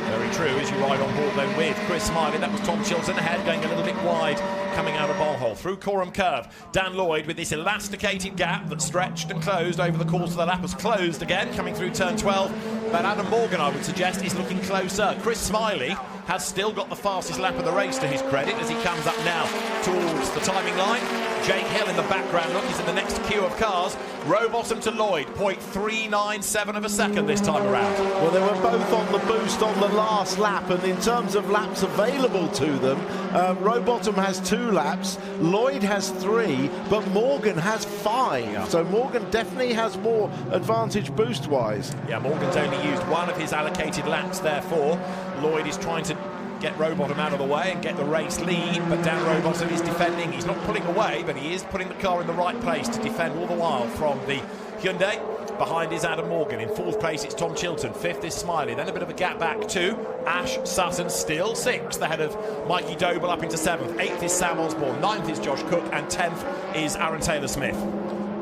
Very true, as you ride on board then with Chris Smiley. That was Tom Chilton ahead, going a little bit wide, coming out of Barhole. Through Coram Curve, Dan Lloyd with this elasticated gap that stretched and closed over the course of the lap was closed again, coming through turn 12. But Adam Morgan, I would suggest, is looking closer. Chris Smiley has still got the fastest lap of the race to his credit as he comes up now towards the timing line. Jake Hill in the background, look, he's in the next queue of cars. Rowbottom to Lloyd, 0.397 of a second this time around. Well, they were both on the boost on the last lap, and in terms of laps available to them, Rowbottom has 2 laps, Lloyd has 3, but Morgan has 5. Yeah. So Morgan definitely has more advantage boost-wise. Yeah, Morgan's only used 1 of his allocated laps, therefore. Lloyd is trying to get Rowbottom out of the way and get the race lead, but Dan Rowbottom is defending. He's not pulling away, but he is putting the car in the right place to defend all the while from the Hyundai. Behind is Adam Morgan. In 4th place, it's Tom Chilton. 5th is Smiley. Then a bit of a gap back to Ash Sutton, still 6th, ahead of Mikey Doble up into 7th. 8th is Sam Osborne. 9th is Josh Cook. And 10th is Aaron Taylor-Smith.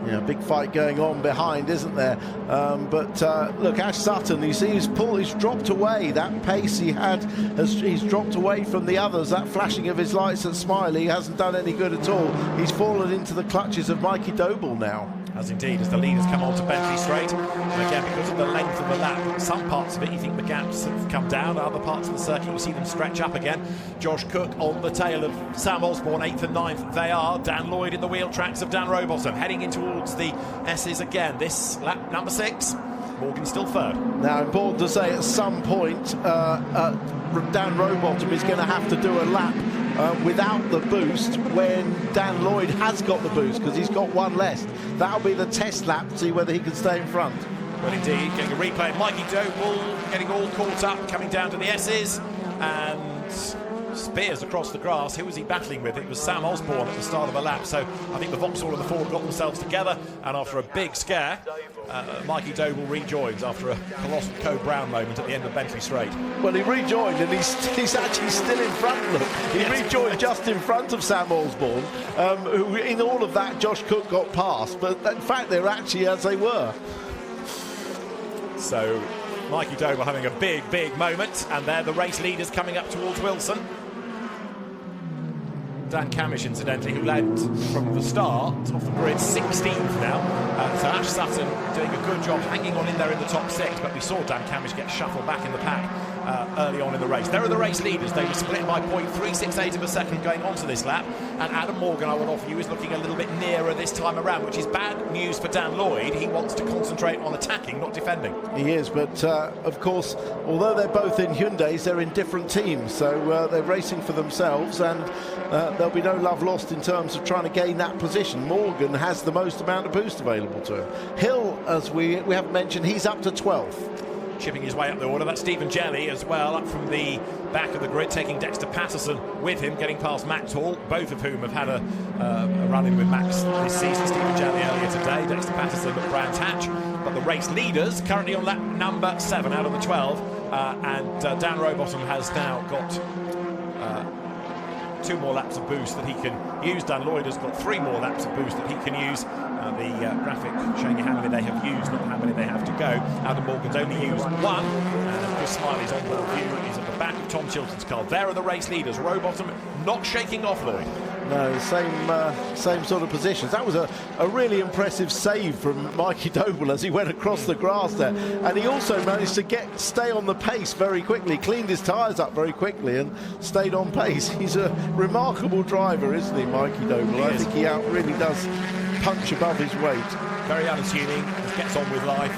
Yeah, big fight going on behind, isn't there? Look, Ash Sutton, you see he's dropped away. That pace he had, he's dropped away from the others. That flashing of his lights at Smiley hasn't done any good at all. He's fallen into the clutches of Mikey Doble now. As indeed, as the leaders come on to Bentley Straight. And again, because of the length of the lap, some parts of it you think the gaps have come down, other parts of the circuit you see them stretch up again. Josh Cook on the tail of Sam Osborne, 8th and 9th they are. Dan Lloyd in the wheel tracks of Dan Rowbottom, heading in towards the S's again. This lap number 6, Morgan still 3rd. Now, important to say, at some point, Dan Rowbottom is going to have to do a lap without the boost when Dan Lloyd has got the boost, because he's got one less. That'll be the test lap to see whether he can stay in front. Well, indeed, getting a replay. Mikey Doble getting all caught up, coming down to the S's, and spears across the grass. Who was he battling with? It was Sam Osborne at the start of the lap. So I think the Vauxhall and the Ford got themselves together, and after a big scare, Mikey Doble rejoins after a colossal Code Brown moment at the end of Bentley Straight. Well, he rejoined, and he's actually still in front. Look, he rejoined just in front of Sam Osborne, who in all of that Josh Cook got past, but in fact they're actually as they were. So Mikey Doble having a big moment, and they're the race leaders coming up towards Wilson. Dan Camish, incidentally, who led from the start off the grid, 16th now. So Ash Sutton doing a good job hanging on in there in the top 6, but we saw Dan Camish get shuffled back in the pack early on in the race. There are the race leaders. They were split by 0.368 of a second going onto this lap, and Adam Morgan, I would offer you, is looking a little bit nearer this time around, which is bad news for Dan Lloyd. He wants to concentrate on attacking, not defending. He is, but of course, although they're both in Hyundais, they're in different teams, so they're racing for themselves, and there'll be no love lost in terms of trying to gain that position. Morgan has the most amount of boost available to him. Hill, as we haven't mentioned, he's up to 12th. Chipping his way up the order, that's Stephen Jelly as well, up from the back of the grid, taking Dexter Patterson with him, getting past Max Hall, both of whom have had a run-in with Max this season. Stephen Jelly earlier today, Dexter Patterson at Brands Hatch. But the race leaders currently on lap number 7 out of the 12, and Dan Rowbottom has now got 2 more laps of boost that he can use. Dan Lloyd has got 3 more laps of boost that he can use. The graphic showing you how many they have used, not how many they have to go. Adam Morgan's only used 1, and Chris Smiley's onboard view is at the back of Tom Chilton's car. There are the race leaders. Rowbottom not shaking off Lloyd. No, same sort of positions. That was a really impressive save from Mikey Doble as he went across the grass there, and he also managed to stay on the pace very quickly, cleaned his tyres up very quickly and stayed on pace. He's a remarkable driver, isn't he, Mikey Doble? I think he really does punch above his weight. Very unassuming, gets on with life,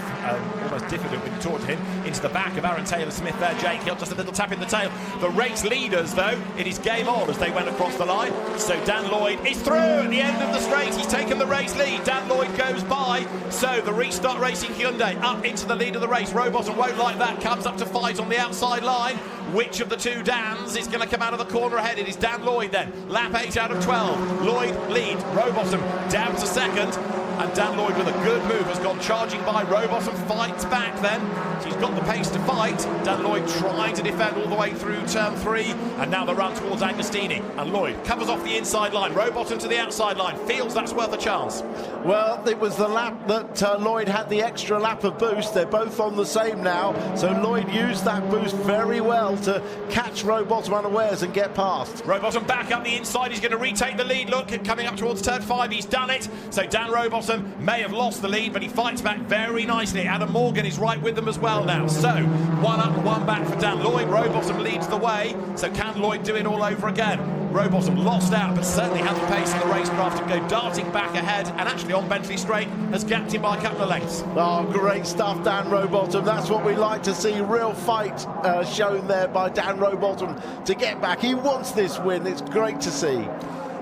almost diffident when you talk to him. Into the back of Aaron Taylor-Smith there, Jake Hill, just a little tap in the tail. The race leaders, though, it is game on as they went across the line. So Dan Lloyd is through at the end of the straight. He's taken the race lead. Dan Lloyd goes by. So the Restart Racing Hyundai up into the lead of the race. Rowbottom won't like that, comes up to fight on the outside line. Which of the 2 Dans is going to come out of the corner ahead? It is Dan Lloyd then. Lap 8 out of 12. Lloyd lead. Rowbottom down to 2nd. And Dan Lloyd with a good move has gone charging by. Rowbottom fights back then. He's got the pace to fight. Dan Lloyd trying to defend all the way through turn 3. And now the run towards Agostini. And Lloyd covers off the inside line. Rowbottom to the outside line. Feels that's worth a chance. Well, it was the lap that Lloyd had the extra lap of boost. They're both on the same now. So Lloyd used that boost very well to catch Rowbottom unawares and get past. Rowbottom back up the inside. He's going to retake the lead. Look, coming up towards turn 5. He's done it. So Dan Rowbottom may have lost the lead, but he fights back very nicely. Adam Morgan is right with them as well now. So 1 up, 1 back for Dan Lloyd. Rowbottom leads the way. So can Lloyd do it all over again? Rowbottom lost out, but certainly has the pace in the racecraft to go darting back ahead, and actually on Bentley Straight has gapped him by a couple of lengths. Oh, great stuff, Dan Rowbottom. That's what we like to see. Real fight shown there by Dan Rowbottom to get back. He wants this win. It's great to see.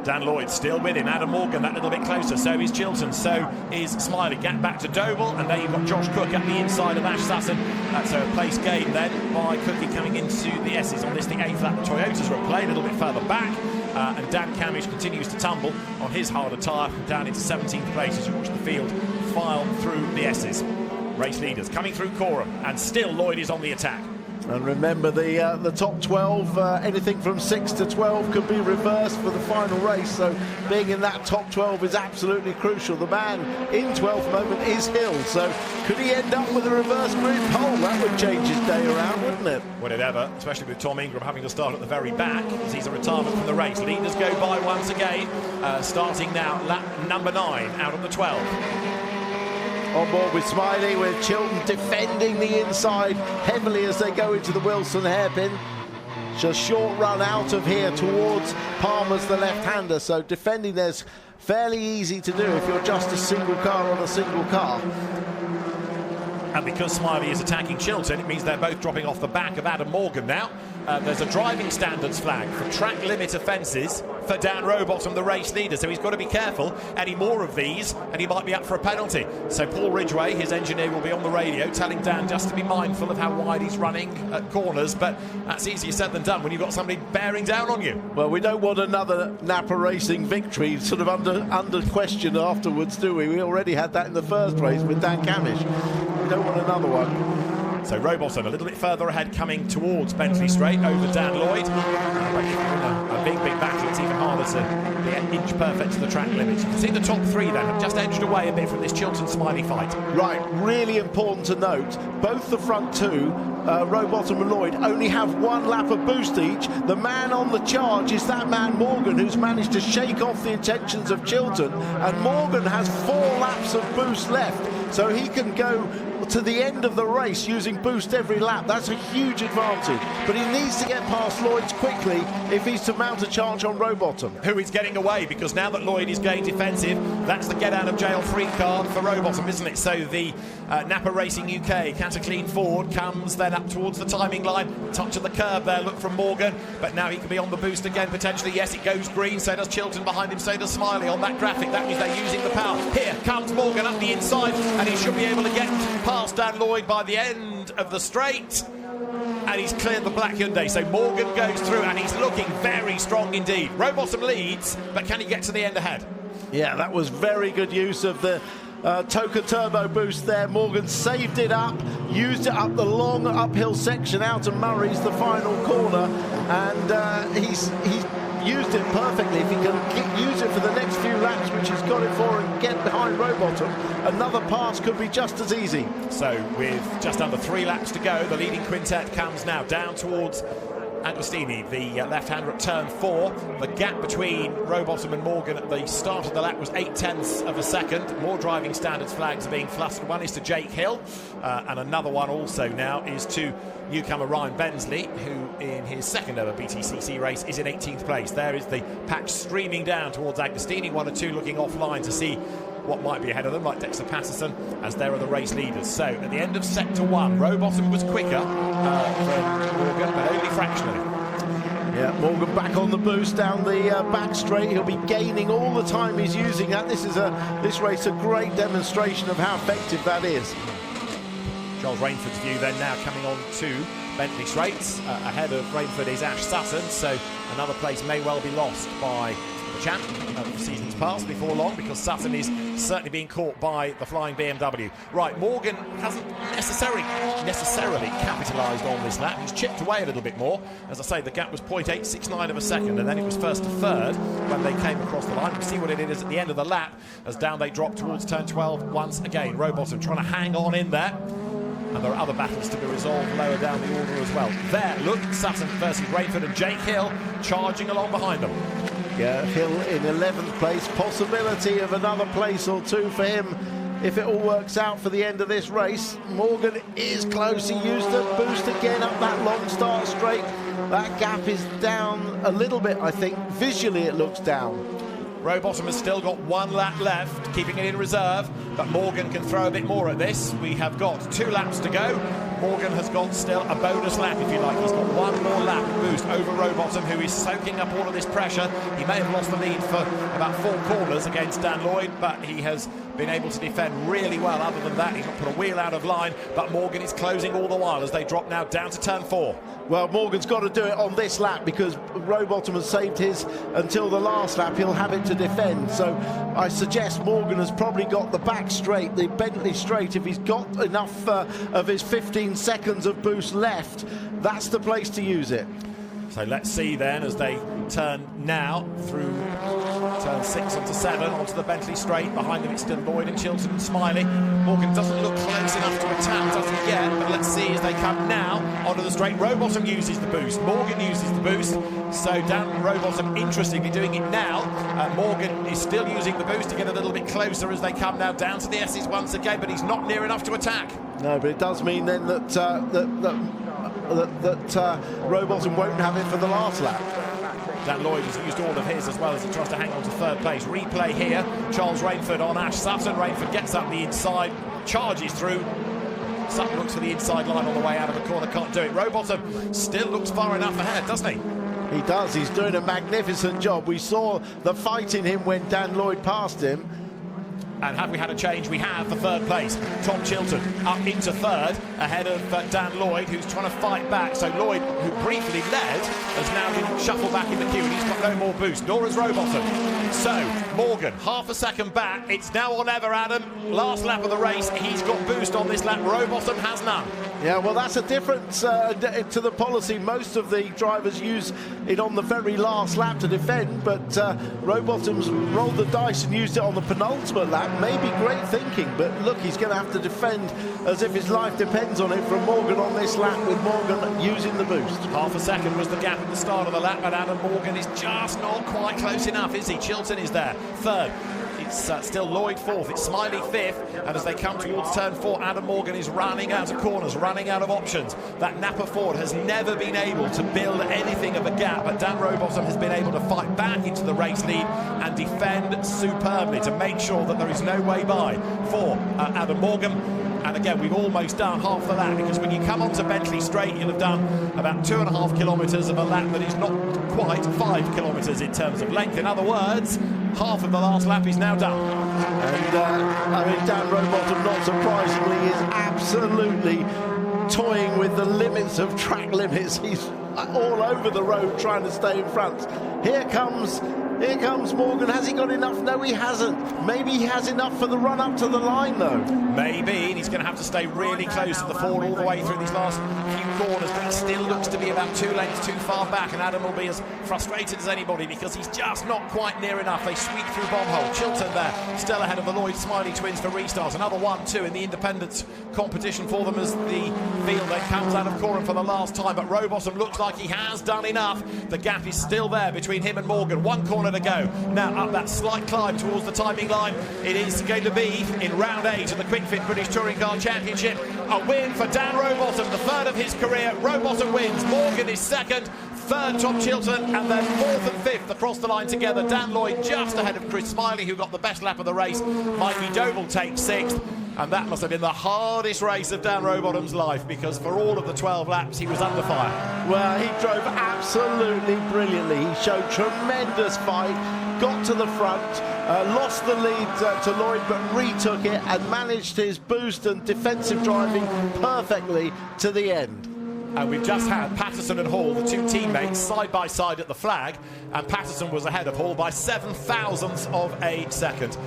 Dan Lloyd still with him. Adam Morgan that little bit closer. So is Chilton. So is Smiley. Gap back to Doble. And there you've got Josh Cook at the inside of Ash Sutton. That's a place gain then by Cookie coming into the S's on this, the 8th lap. The Toyotas are at play a little bit further back. And Dan Camish continues to tumble on his harder tyre down into 17th place as you watch the field file through the S's. Race leaders coming through Coram, and still Lloyd is on the attack. And remember, the top 12, anything from 6 to 12 could be reversed for the final race, so being in that top 12 is absolutely crucial. The man in 12th moment is Hill, so could he end up with a reverse group pole? That would change his day around, wouldn't it? Would it ever, especially with Tom Ingram having to start at the very back, as he's a retirement from the race. Leaders go by once again, starting now lap number 9 out of the 12. On board with Smiley, with Chilton defending the inside heavily as they go into the Wilson hairpin. Just short run out of here towards Palmer's the left-hander, so defending there's fairly easy to do if you're just a single car on a single car. And because Smiley is attacking Chilton, it means they're both dropping off the back of Adam Morgan now. There's a driving standards flag for track limit offences for Dan Rowbottom, the race leader, so he's got to be careful. Any more of these and he might be up for a penalty. So Paul Ridgway, his engineer, will be on the radio telling Dan just to be mindful of how wide he's running at corners, but that's easier said than done when you've got somebody bearing down on you. Well, we don't want another Napa Racing victory sort of under question afterwards, do we? We already had that in the first race with Dan Camish. We don't want another one. So Rowbottom a little bit further ahead, coming towards Bentley Straight over Dan Lloyd. But if you're in a big battle, it's even harder to be an inch perfect to the track limits. You can see the top 3 then have just edged away a bit from this Chilton-Smiley fight. Right, really important to note, both the front 2, Rowbottom and Lloyd, only have 1 lap of boost each. The man on the charge is that man Morgan, who's managed to shake off the intentions of Chilton, and Morgan has 4 laps of boost left, so he can go to the end of the race using boost every lap. That's a huge advantage, but he needs to get past Lloyd's quickly if he's to mount a charge on Rowbottom, who is getting away, because now that Lloyd is going defensive, that's the get out of jail free card for Rowbottom, isn't it? So the Napa Racing UK Cataclean Ford comes then up towards the timing line, touch of the curb there, look from Morgan, but now he can be on the boost again potentially. Yes, it goes green, so does Chilton behind him, so does Smiley on that graphic. That means they're using the power. Here comes Morgan up the inside, and he should be able to get past Dan Lloyd by the end of the straight, and he's cleared the black Hyundai. So Morgan goes through, and he's looking very strong indeed. Rowbottom leads, but can he get to the end ahead? Yeah, that was very good use of the Toka Turbo boost there. Morgan saved it up, used it up the long uphill section out of Murray's, the final corner, and he's used it perfectly. If he can use it for the next few laps, which he's got it for, and get behind Rowbottom, another pass could be just as easy. So with just under 3 laps to go, the leading quintet comes now down towards Agostini, the left-hander at turn 4. The gap between Rowbottom and Morgan at the start of the lap was 0.8 of a second. More driving standards flags are being flustered. One is to Jake Hill, and another one also now is to newcomer Ryan Bensley, who in his second ever BTCC race is in 18th place. There is the pack streaming down towards Agostini. 1 or 2 looking offline to see what might be ahead of them, like Dexter Patterson, as there are the race leaders. So at the end of sector 1, Rowbottom was quicker than Morgan, but only fractionally. Yeah, Morgan back on the boost down the back straight. He'll be gaining all the time he's using that. This race a great demonstration of how effective that is. Charles Rainford's view then now coming on to Bentley Straights. Ahead of Rainford is Ash Sutton, so another place may well be lost by the champ of seasons past before long, because Sutton is certainly being caught by the flying BMW. Right, Morgan hasn't necessarily capitalised on this lap. He's chipped away a little bit more. As I say, the gap was 0.869 of a second, and then it was first to third when they came across the line. We'll see what it is at the end of the lap, as down they drop towards turn 12 once again. Rowbottom trying to hang on in there. And there are other battles to be resolved lower down the order as well. There, look, Sutton versus Rainford, and Jake Hill charging along behind them. Yeah, Hill in 11th place. Possibility of another place or 2 for him if it all works out for the end of this race. Morgan is close. He used the boost again up that long start straight. That gap is down a little bit, I think. Visually, it looks down. Rowbottom has still got 1 lap left, keeping it in reserve, but Morgan can throw a bit more at this. We have got 2 laps to go. Morgan has got still a bonus lap, if you like. He's got 1 more lap boost over Rowbottom, who is soaking up all of this pressure. He may have lost the lead for about 4 corners against Dan Lloyd, but he has been able to defend really well. Other than that, he's not put a wheel out of line, but Morgan is closing all the while as they drop now down to turn 4. Well, Morgan's got to do it on this lap because Rowbottom has saved his until the last lap. He'll have it to defend. So I suggest Morgan has probably got the back straight, the Bentley straight. If he's got enough of his 15 seconds of boost left, that's the place to use it. So let's see then as they turn now through turn 6 onto 7 onto the Bentley straight. Behind them it's still Lloyd and Chilton and Smiley. Morgan doesn't look close enough to attack, doesn't yet, but let's see as they come now onto the straight. Rowbottom uses the boost, Morgan uses the boost. So Dan Rowbottom interestingly doing it now. Morgan is still using the boost to get a little bit closer as they come now down to the S's once again, but he's not near enough to attack. No, but it does mean then that Rowbottom won't have it for the last lap. Dan Lloyd has used all of his as well as he tries to hang on to third place. Replay here, Charles Rainford on Ash Sutton. Rainford gets up the inside, charges through. Sutton looks for the inside line on the way out of the corner, can't do it. Rowbottom still looks far enough ahead, doesn't he? He does, he's doing a magnificent job. We saw the fight in him when Dan Lloyd passed him. And have we had a change? We have for third place. Tom Chilton up into third ahead of Dan Lloyd, who's trying to fight back. So Lloyd, who briefly led, has now been shuffled back in the queue and he's got no more boost, nor has Rowbottom. So Morgan, half a second back. It's now or never, Adam. Last lap of the race, he's got boost on this lap. Rowbottom has none. Yeah, well, that's a difference to the policy. Most of the drivers use it on the very last lap to defend, but Rowbottom's rolled the dice and used it on the penultimate lap. Maybe great thinking, but look, he's going to have to defend as if his life depends on it from Morgan on this lap, with Morgan using the boost. Half a second was the gap at the start of the lap, and Adam Morgan is just not quite close enough, is he? Chilton is there, third. It's still Lloyd fourth, it's Smiley fifth, and as they come towards turn 4, Adam Morgan is running out of corners, running out of options. That Napa Ford has never been able to build anything of a gap, but Dan Rowbottom has been able to fight back into the race lead and defend superbly to make sure that there is no way by for Adam Morgan. And again, we've almost done half the lap, because when you come onto Bentley Straight, you'll have done about 2.5 kilometres of a lap that is not quite 5 kilometres in terms of length. In other words, half of the last lap is now done. And I mean, Dan Rowbottom, not surprisingly, is absolutely toying with the limits of track limits. He's all over the road trying to stay in front. Here comes Morgan. Has he got enough? No, he hasn't. Maybe he has enough for the run up to the line, though. Maybe, and he's going to have to stay really close to the Ford all the way through these last few corners, but he still looks to be about 2 lengths too far back, and Adam will be as frustrated as anybody because he's just not quite near enough. They sweep through Bombhole. Chilton there, still ahead of the Lloyd Smiley twins for restarts. Another 1-2 in the independence competition for them as the field then comes out of corner for the last time, but Rowbottom looks like he has done enough. The gap is still there between him and Morgan. 1 corner to go. Now up that slight climb towards the timing line. It is going to be in round 8 of the Quick Fit British Touring Car Championship. A win for Dan Rowbottom, the third of his career. Rowbottom wins. Morgan is second. Third, Tom Chilton, and then fourth and fifth across the line together. Dan Lloyd just ahead of Chris Smiley, who got the best lap of the race. Mikey Doble takes sixth. And that must have been the hardest race of Dan Rowbottom's life, because for all of the 12 laps he was under fire. Well, he drove absolutely brilliantly. He showed tremendous fight, got to the front, lost the lead to Lloyd, but retook it and managed his boost and defensive driving perfectly to the end. And we've just had Patterson and Hall, the two teammates, side by side at the flag, and Patterson was ahead of Hall by 7 thousandths of a second.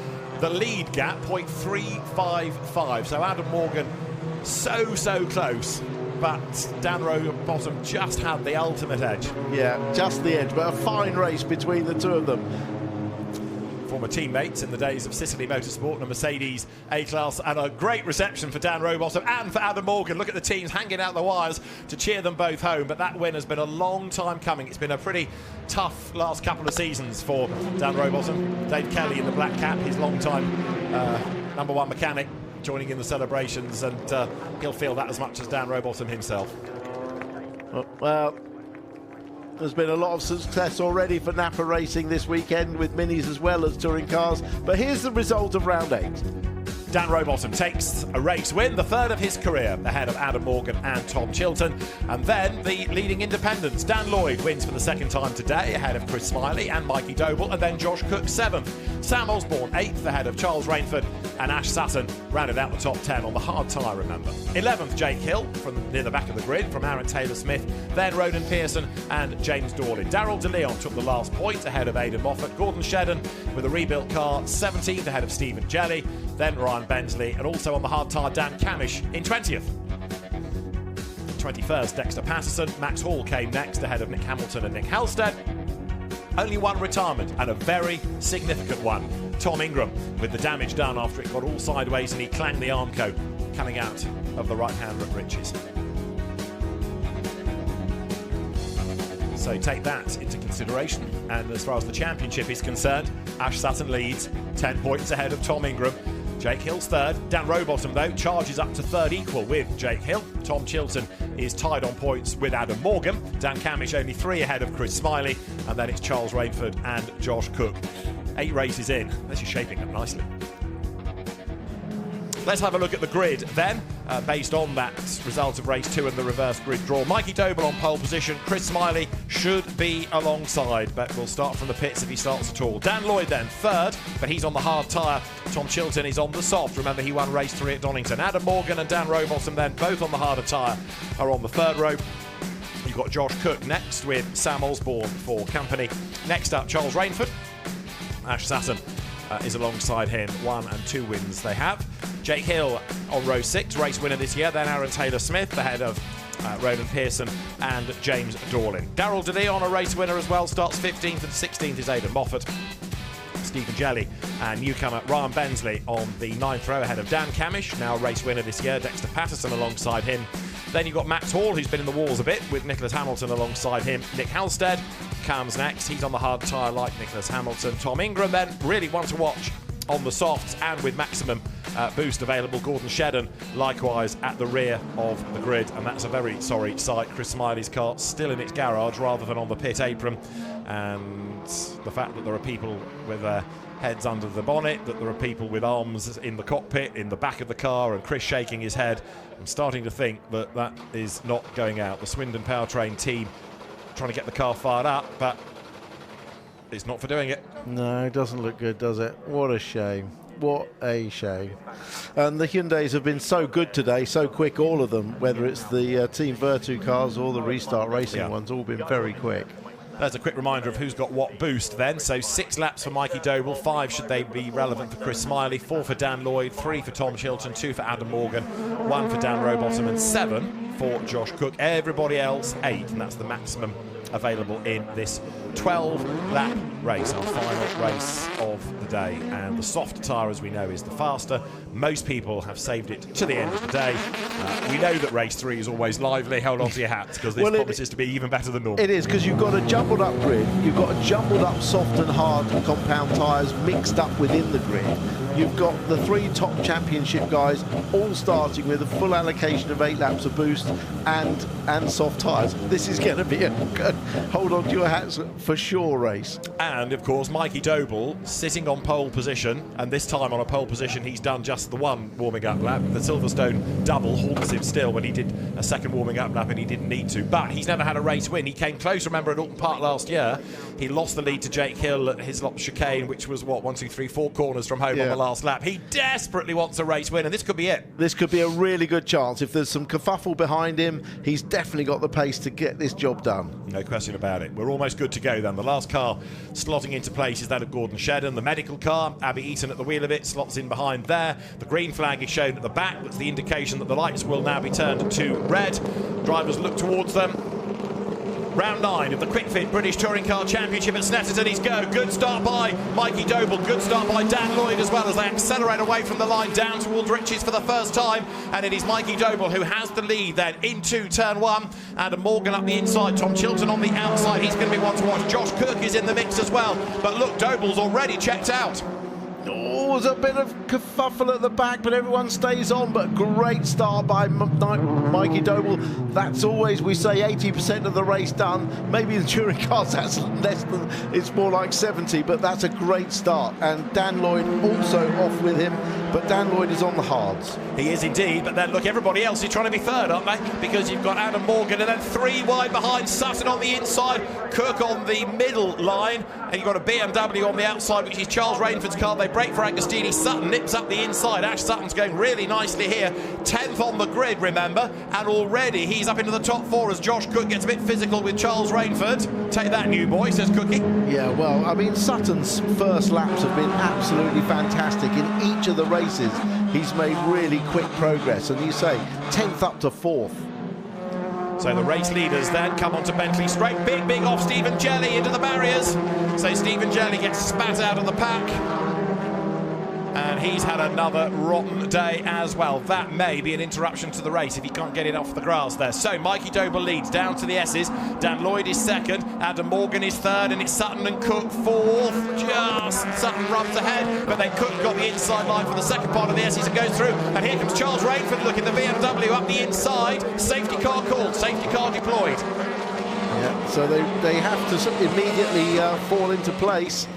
The lead gap, 0.355. So Adam Morgan so close, but Dan Rowbottom just had the ultimate edge. Yeah, just the edge, but a fine race between the two of them. Former teammates in the days of Sicily Motorsport and a Mercedes A-Class, and a great reception for Dan Rowbottom and for Adam Morgan. Look at the teams hanging out the wires to cheer them both home, but that win has been a long time coming. It's been a pretty tough last couple of seasons for Dan Rowbottom. Dave Kelly in the black cap, his long-time #1 mechanic, joining in the celebrations, and he'll feel that as much as Dan Rowbottom himself. Well, there's been a lot of success already for Napa Racing this weekend, with minis as well as touring cars. But here's the result of round 8. Dan Rowbottom takes a race win, the third of his career, ahead of Adam Morgan and Tom Chilton. And then the leading independents. Dan Lloyd wins for the second time today, ahead of Chris Smiley and Mikey Doble. And then Josh Cook 7th. Sam Osborne 8th, ahead of Charles Rainford. and Ash Sutton rounded out the top 10 on the hard tyre, remember. 11th, Jake Hill from near the back of the grid from Aaron Taylor-Smith, then Ronan Pearson and James Dorlin. Daryl De Leon took the last point ahead of Aidan Moffat. Gordon Shedden with a rebuilt car 17th ahead of Stephen Jelly, then Ryan Bensley, and also on the hard tyre Dan Camish in 20th. 21st, Dexter Patterson. Max Hall came next ahead of Nick Hamilton and Nick Halstead. Only one retirement, and a very significant one. Tom Ingram with the damage done after it got all sideways and he clanged the Armco coming out of the right-hand breeches. So take that into consideration, and as far as the championship is concerned, Ash Sutton leads 10 points ahead of Tom Ingram. Jake Hill's third. Dan Rowbottom, though, charges up to third equal with Jake Hill. Tom Chilton is tied on points with Adam Morgan. Dan Camish only 3 ahead of Chris Smiley. And then it's Charles Rainford and Josh Cook. 8 races in. This is shaping up nicely. Let's have a look at the grid then, based on that result of race 2 and the reverse grid draw. Mikey Doble on pole position. Chris Smiley should be alongside, but we'll start from the pits if he starts at all. Dan Lloyd then third, but he's on the hard tyre. Tom Chilton is on the soft. Remember, he won race 3 at Donington. Adam Morgan and Dan Rowbottom then, both on the harder tyre, are on the third row. You've got Josh Cook next with Sam Osborne for company. Next up, Charles Rainford. Ash Sutton is alongside him. 1 and 2 wins they have. Jake Hill on row 6, race winner this year. Then Aaron Taylor-Smith ahead of Ronan Pearson and James Dorlin. Daryl De Leon, a race winner as well, starts 15th, and 16th is Aidan Moffat. Stephen Jelly and newcomer Ryan Bensley on the 9th row ahead of Dan Camish, now a race winner this year. Dexter Patterson alongside him. Then you've got Max Hall, who's been in the walls a bit, with Nicholas Hamilton alongside him. Nick Halstead comes next. He's on the hard tyre like Nicholas Hamilton. Tom Ingram then, really one to watch on the softs and with maximum boost available. Gordon Shedden likewise at the rear of the grid, and that's a very sorry sight. Chris Smiley's car still in its garage rather than on the pit apron, and the fact that there are people with their heads under the bonnet, that there are people with arms in the cockpit, in the back of the car, and Chris shaking his head, I'm starting to think that that is not going out. The Swindon Powertrain team trying to get the car fired up, but it's not for doing it. No, it doesn't look good, does it? What a shame. What a shame. And the Hyundais have been so good today, so quick, all of them, whether it's the Team Virtu cars or the Restart Racing ones, all been very quick. There's a quick reminder of who's got what boost then. So 6 laps for Mikey Doble, 5 should they be relevant for Chris Smiley, 4 for Dan Lloyd, 3 for Tom Chilton, 2 for Adam Morgan, 1 for Dan Rowbottom and 7 for Josh Cook. Everybody else 8, and that's the maximum available in this 12-lap race, our final race of the day. And the soft tyre, as we know, is the faster. Most people have saved it to the end of the day. We know that race 3 is always lively. Hold on to your hats, because this promises to be even better than normal. It is, because you've got a jumbled up grid, you've got a jumbled up soft and hard compound tyres mixed up within the grid. You've got the 3 top championship guys all starting with a full allocation of 8 laps of boost and soft tyres. This is going to be a good hold on to your hats for sure race. And of course, Mikey Doble sitting on pole position, and this time on a pole position he's done just the one warming up lap. The Silverstone double haunts him still when he did a second warming up lap and he didn't need to, but he's never had a race win. He came close, remember, at Alton Park last year. He lost the lead to Jake Hill at Hislop chicane, which was what, 1, 2, 3, 4 corners from home on the last lap. He desperately wants a race win, and this could be it. This could be a really good chance. If there's some kerfuffle behind him, he's definitely got the pace to get this job done. No question about it. We're almost good to go then. The last car slotting into place is that of Gordon Shedden. The medical car, Abby Eaton at the wheel of it, slots in behind there. The green flag is shown at the back. That's the indication that the lights will now be turned to red. Drivers look towards them. Round 9 of the Quick Fit British Touring Car Championship at Snetterton is go. Good start by Mikey Doble, good start by Dan Lloyd as well, as they accelerate away from the line down towards Riches for the first time. And it is Mikey Doble who has the lead then into turn 1. Adam Morgan up the inside, Tom Chilton on the outside. He's going to be one to watch. Josh Cook is in the mix as well. But look, Doble's already checked out. Oh, there's a bit of kerfuffle at the back, but everyone stays on. But great start by Mikey Doble. That's always, we say, 80% of the race done. Maybe the touring cars, that's less than, it's more like 70, but that's a great start. And Dan Lloyd also off with him, but Dan Lloyd is on the hards. He is indeed, but then look, everybody else is trying to be third, aren't they? Because you've got Adam Morgan and then 3 wide behind, Sutton on the inside, Cook on the middle line, and you've got a BMW on the outside, which is Charles Rainford's car. They break for Angus Agostini. Sutton nips up the inside. Ash Sutton's going really nicely here. 10th on the grid, remember, and already he's up into the top 4 as Josh Cook gets a bit physical with Charles Rainford. Take that, new boy, says Cookie. Yeah, well, I mean, Sutton's first laps have been absolutely fantastic. In each of the races, he's made really quick progress, and you say 10th up to 4th. So the race leaders then come onto Bentley Straight. Big off Stephen Jelly into the barriers. So Stephen Jelly gets spat out of the pack. And he's had another rotten day as well. That may be an interruption to the race if he can't get it off the grass there. So Mikey Doble leads down to the S's. Dan Lloyd is second. Adam Morgan is third. And it's Sutton and Cook fourth. Just Sutton rubs ahead. But then Cook got the inside line for the second part of the S's and goes through. And here comes Charles Rainford looking the BMW up the inside. Safety car called. Safety car deployed. Yeah, so they have to immediately fall into place.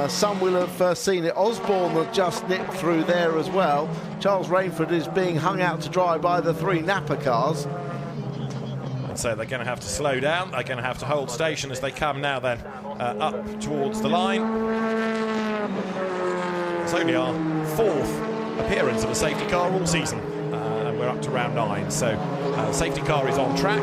Some will have seen it. Osborne will just nip through there as well. Charles Rainford is being hung out to dry by the 3 Napa cars. And so they're going to have to slow down. They're going to have to hold station as they come now then up towards the line. It's only our 4th appearance of a safety car all season. And we're up to round 9. So safety car is on track.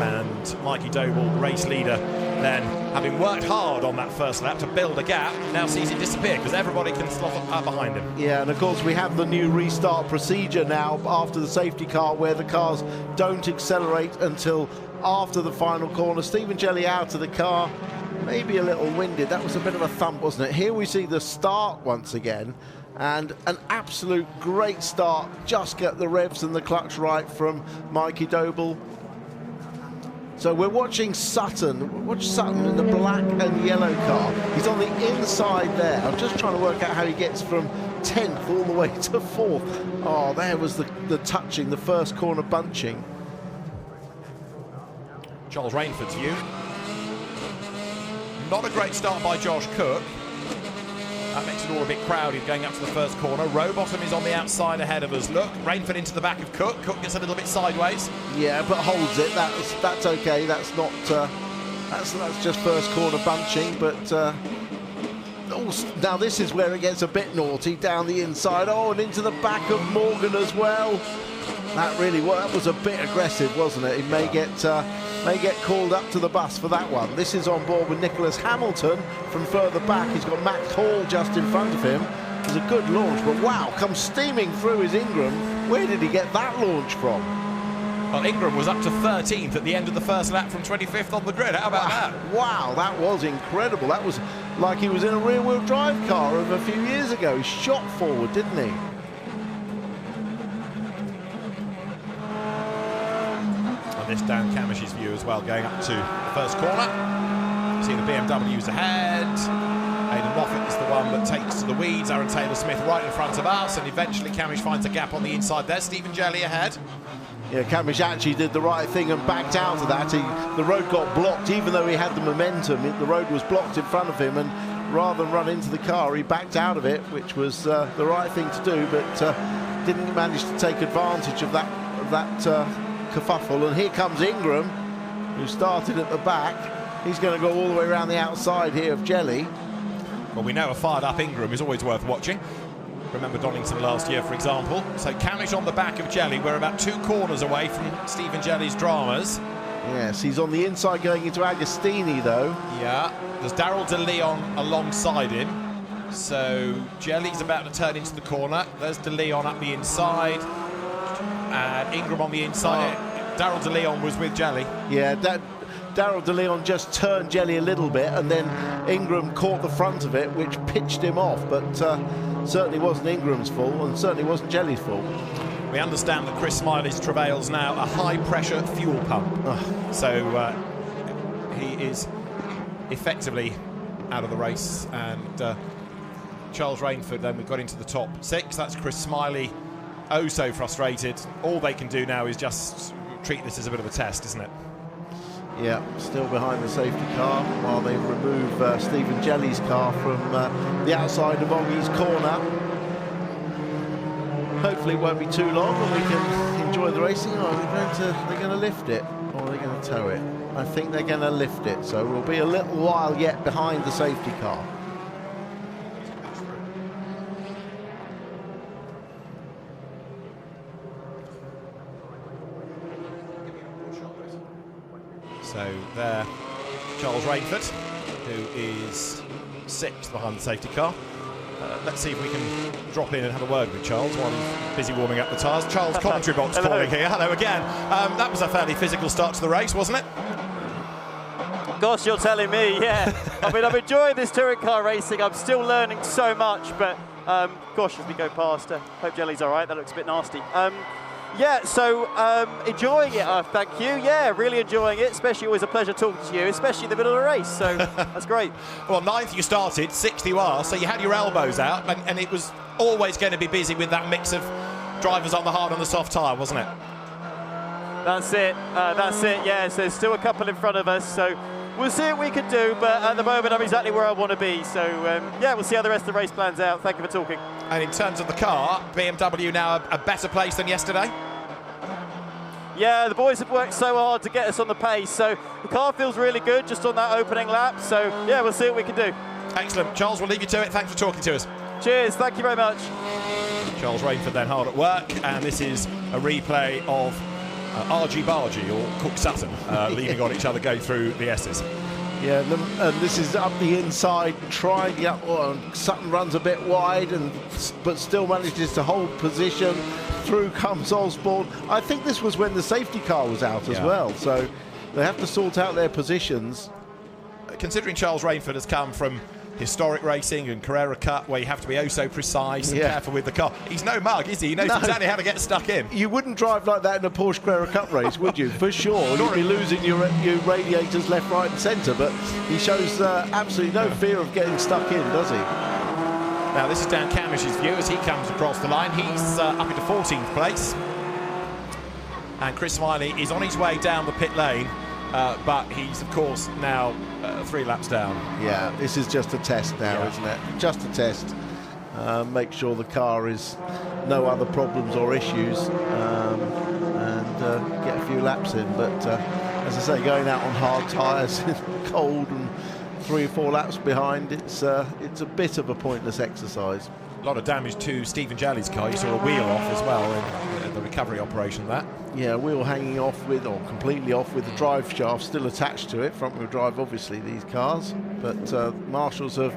And Mikey Doble, race leader, then having worked hard on that first lap to build a gap, now sees it disappear because everybody can slot up behind him. Yeah, and of course we have the new restart procedure now after the safety car where the cars don't accelerate until after the final corner. Stephen Jelly out of the car, maybe a little winded. That was a bit of a thump, wasn't it? Here we see the start once again, and an absolute great start. Just get the revs and the clutch right from Mikey Doble. So we're watching Sutton. Watch Sutton in the black and yellow car. He's on the inside there. I'm just trying to work out how he gets from 10th all the way to 4th. Oh, there was the touching, the first corner bunching. Charles Rainford's view. Not a great start by Josh Cook. That makes it all a bit crowded going up to the first corner. Rowbottom is on the outside ahead of us. Look, Rainford into the back of Cook. Cook gets a little bit sideways. Yeah, but holds it. That's okay. That's not. That's just first corner bunching. But now this is where it gets a bit naughty down the inside. Oh, and into the back of Morgan as well. That was a bit aggressive, wasn't it? He may get called up to the bus for that one. This is on board with Nicholas Hamilton from further back. He's got Max Hall just in front of him. It was a good launch, but wow, comes steaming through is Ingram. Where did he get that launch from? Well, Ingram was up to 13th at the end of the first lap from 25th on the grid. How about that? Wow, that was incredible. That was like he was in a rear-wheel drive car of a few years ago. He shot forward, didn't he? This Dan Camish's view as well, going up to the first corner. See the BMWs ahead. Aidan Moffat is the one that takes to the weeds. Aaron Taylor-Smith right in front of us, and eventually Camish finds a gap on the inside there. Stephen Jelly ahead. Yeah, Camish actually did the right thing and backed out of that. The road got blocked, even though he had the momentum. The road was blocked in front of him, and rather than run into the car, he backed out of it, which was the right thing to do, but didn't manage to take advantage of that kerfuffle. And here comes Ingram, who started at the back. He's going to go all the way around the outside here of Jelly. Well, we know a fired up Ingram is always worth watching. Remember Donington last year, for example. So Camish on the back of Jelly. We're about 2 corners away from Stephen Jelly's dramas. Yes, he's on the inside going into Agostini though. Yeah, there's Daryl De Leon alongside him. So Jelly's about to turn into the corner. There's De Leon up the inside. And Ingram on the inside. Daryl De Leon was with Jelly. Yeah, Daryl De Leon just turned Jelly a little bit, and then Ingram caught the front of it, which pitched him off. But certainly wasn't Ingram's fault, and certainly wasn't Jelly's fault. We understand that Chris Smiley's travails now a high-pressure fuel pump. So he is effectively out of the race. And Charles Rainford, then we've got into the top 6. That's Chris Smiley. Oh, so frustrated. All they can do now is just treat this as a bit of a test, isn't it? Yeah, still behind the safety car while they remove Stephen Jelly's car from the outside of Oggy's corner. Hopefully it won't be too long and we can enjoy the racing. Or they're going to lift it, or are they going to tow it? I think they're going to lift it, so we'll be a little while yet behind the safety car. So there, Charles Rainford, who is 6th behind the safety car. Let's see if we can drop in and have a word with Charles while he's busy warming up the tyres. Charles, commentary box calling here. Hello again. That was a fairly physical start to the race, wasn't it? Gosh, you're telling me, yeah. I mean, I'm enjoying this touring car racing. I'm still learning so much, but gosh, as we go past, hope Jelly's all right. That looks a bit nasty. Yeah, so enjoying it, thank you. Yeah, really enjoying it, especially always a pleasure talking to you, especially in the middle of the race, so that's great. Well, 9th you started, 6th you are, so you had your elbows out, and it was always going to be busy with that mix of drivers on the hard and the soft tyre, wasn't it? That's it, yes. There's still a couple in front of us, so we'll see what we can do, but at the moment I'm exactly where I want to be, so yeah, we'll see how the rest of the race plans out. Thank you for talking. And in terms of the car, BMW now a better place than yesterday? Yeah, the boys have worked so hard to get us on the pace, so the car feels really good just on that opening lap, so yeah, we'll see what we can do. Excellent. Charles, we'll leave you to it. Thanks for talking to us. Cheers, thank you very much. Charles Rainford then hard at work, and this is a replay of Argy Bargy or Cook Sutton leaning on each other going through the S's. Yeah, and this is up the inside, trying the up. Sutton runs a bit wide, but still manages to hold position. Through comes Osborne. I think this was when the safety car was out as well, so they have to sort out their positions. Considering Charles Rainford has come from historic racing and Carrera Cup, where you have to be oh so precise and careful with the car. He's no mug, is he? He knows exactly how to get stuck in. You wouldn't drive like that in a Porsche Carrera Cup race, would you? For sure. You'd be losing your radiators left, right and centre, but he shows absolutely no fear of getting stuck in, does he? Now this is Dan Camish's view as he comes across the line. He's up into 14th place. And Chris Smiley is on his way down the pit lane, but he's, of course, now 3 laps down. Yeah, this is just a test now, isn't it? Just a test. Make sure the car is no other problems or issues, and get a few laps in. But as I say, going out on hard tyres, cold, and 3 or 4 laps behind, it's a bit of a pointless exercise. A lot of damage to Stephen Jelly's car. You saw a wheel off as well in the recovery operation there. Yeah, wheel hanging off with, or completely off with the drive shaft still attached to it. Front wheel drive, obviously, these cars. But marshals have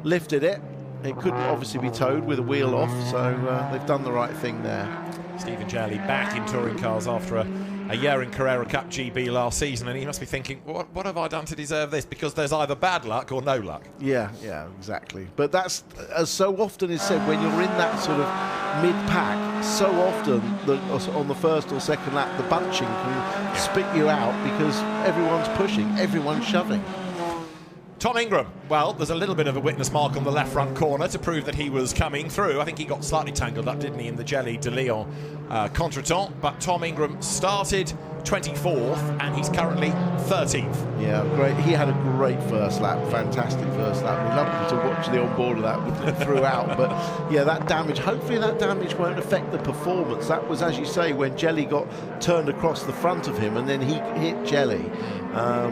lifted it. It couldn't obviously be towed with a wheel off, so they've done the right thing there. Stephen Jelly back in touring cars after a year in Carrera Cup GB last season, and he must be thinking, what have I done to deserve this? Because there's either bad luck or no luck. Yeah, exactly. But that's, as so often is said, when you're in that sort of mid-pack, so often on the first or second lap, the bunching can spit you out because everyone's pushing, everyone's shoving. Tom Ingram, well, there's a little bit of a witness mark on the left front corner to prove that he was coming through. I think he got slightly tangled up, didn't he, in the Jelly de Leon contretemps. But Tom Ingram started 24th and he's currently 13th. Yeah, great. He had a great first lap, fantastic first lap. We loved to watch the onboard of that throughout. But yeah, that damage, hopefully that damage won't affect the performance. That was, as you say, when Jelly got turned across the front of him and then he hit Jelly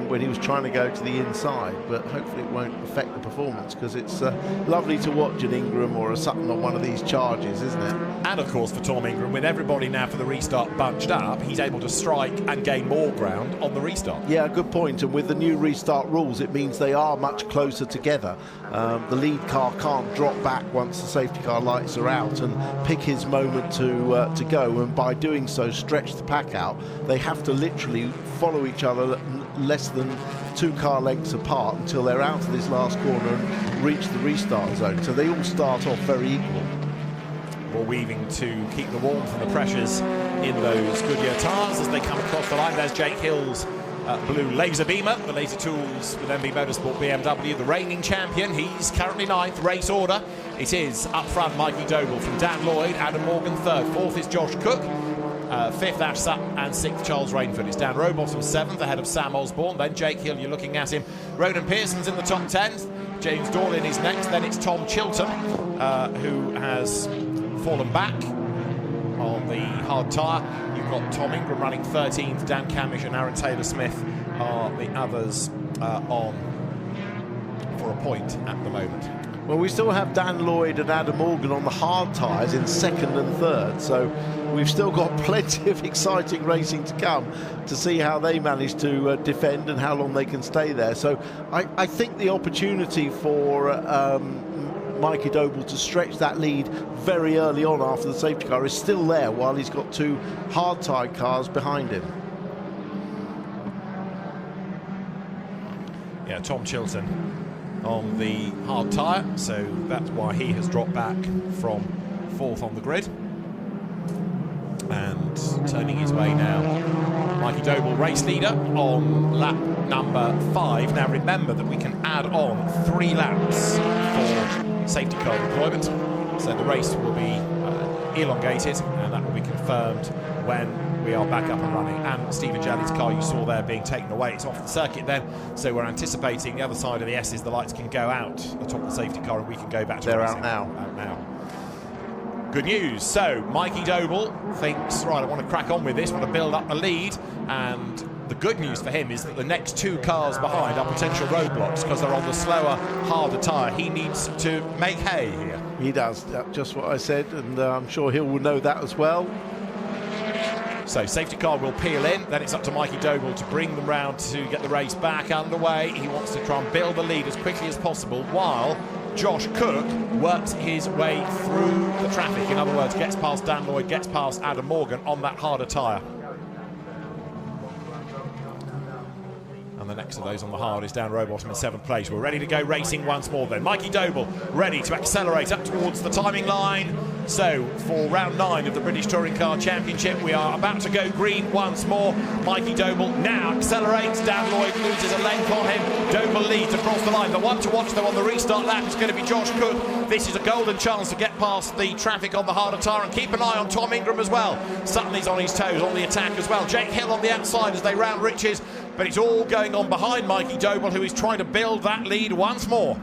when he was trying to go to the inside. But hopefully it won't affect the performance, because it's lovely to watch an Ingram or a Sutton on one of these charges, isn't it? And of course for Tom Ingram, with everybody now for the restart bunched up, he's able to strike and gain more ground on the restart. Yeah, good point. And with the new restart rules, it means they are much closer together. The lead car can't drop back once the safety car lights are out and pick his moment to go, and by doing so stretch the pack out. They have to literally follow each other less than 2 car lengths apart until they're out of this last corner and reach the restart zone. So they all start off very equal. More weaving to keep the warmth and the pressures in those Goodyear tyres as they come across the line. There's Jake Hill's blue laser beamer, the laser tools with MB Motorsport BMW, the reigning champion. He's currently 9th, race order. It is up front Mikey Doble from Dan Lloyd, Adam Morgan 3rd, 4th is Josh Cook, 5th Ash Sutton, and 6th Charles Rainford. It's Dan Rowbottom 7th ahead of Sam Osborne, then Jake Hill, you're looking at him. Ronan Pearson's in the top 10. James Dorlin is next, then it's Tom Chilton who has fallen back on the hard tyre. You've got Tom Ingram running 13th, Dan Camish and Aaron Taylor-Smith are the others on for a point at the moment. Well, we still have Dan Lloyd and Adam Morgan on the hard tyres in second and third, so we've still got plenty of exciting racing to come to see how they manage to defend and how long they can stay there. So I think the opportunity for Mikey Doble to stretch that lead very early on after the safety car is still there, while he's got two hard-tied cars behind him. Yeah, Tom Chilton on the hard tyre, so that's why he has dropped back from fourth on the grid. And turning his way now, Mikey Doble, race leader on lap number 5. Now remember that we can add on 3 laps for safety car deployment, so the race will be elongated, and that will be confirmed when we are back up and running. And Stephen Jelly's car you saw there being taken away, it's off the circuit then, so we're anticipating the other side of the S's, the lights can go out atop the safety car and we can go back to racing. They're out now. Good news. So Mikey Doble thinks, right, I want to crack on with this, want to build up the lead, and the good news for him is that the next 2 cars behind are potential roadblocks because they're on the slower, harder tyre. He needs to make hay here. He does, just what I said, and I'm sure he will know that as well. So safety car will peel in, then it's up to Mikey Doble to bring them round to get the race back underway. He wants to try and build the lead as quickly as possible while Josh Cook works his way through the traffic. In other words, gets past Dan Lloyd, gets past Adam Morgan on that harder tyre. And the next of those on the hard is Dan Rowbottom in 7th place. We're ready to go racing once more then. Mikey Doble ready to accelerate up towards the timing line. So for round 9 of the British Touring Car Championship, we are about to go green once more. Mikey Doble now accelerates. Dan Lloyd loses a length on him. Doble leads across the line. The one to watch though on the restart lap is going to be Josh Cook. This is a golden chance to get past the traffic on the harder tyre, and keep an eye on Tom Ingram as well. Sutton is on his toes on the attack as well. Jake Hill on the outside as they round Riches, but it's all going on behind Mikey Doble, who is trying to build that lead once more.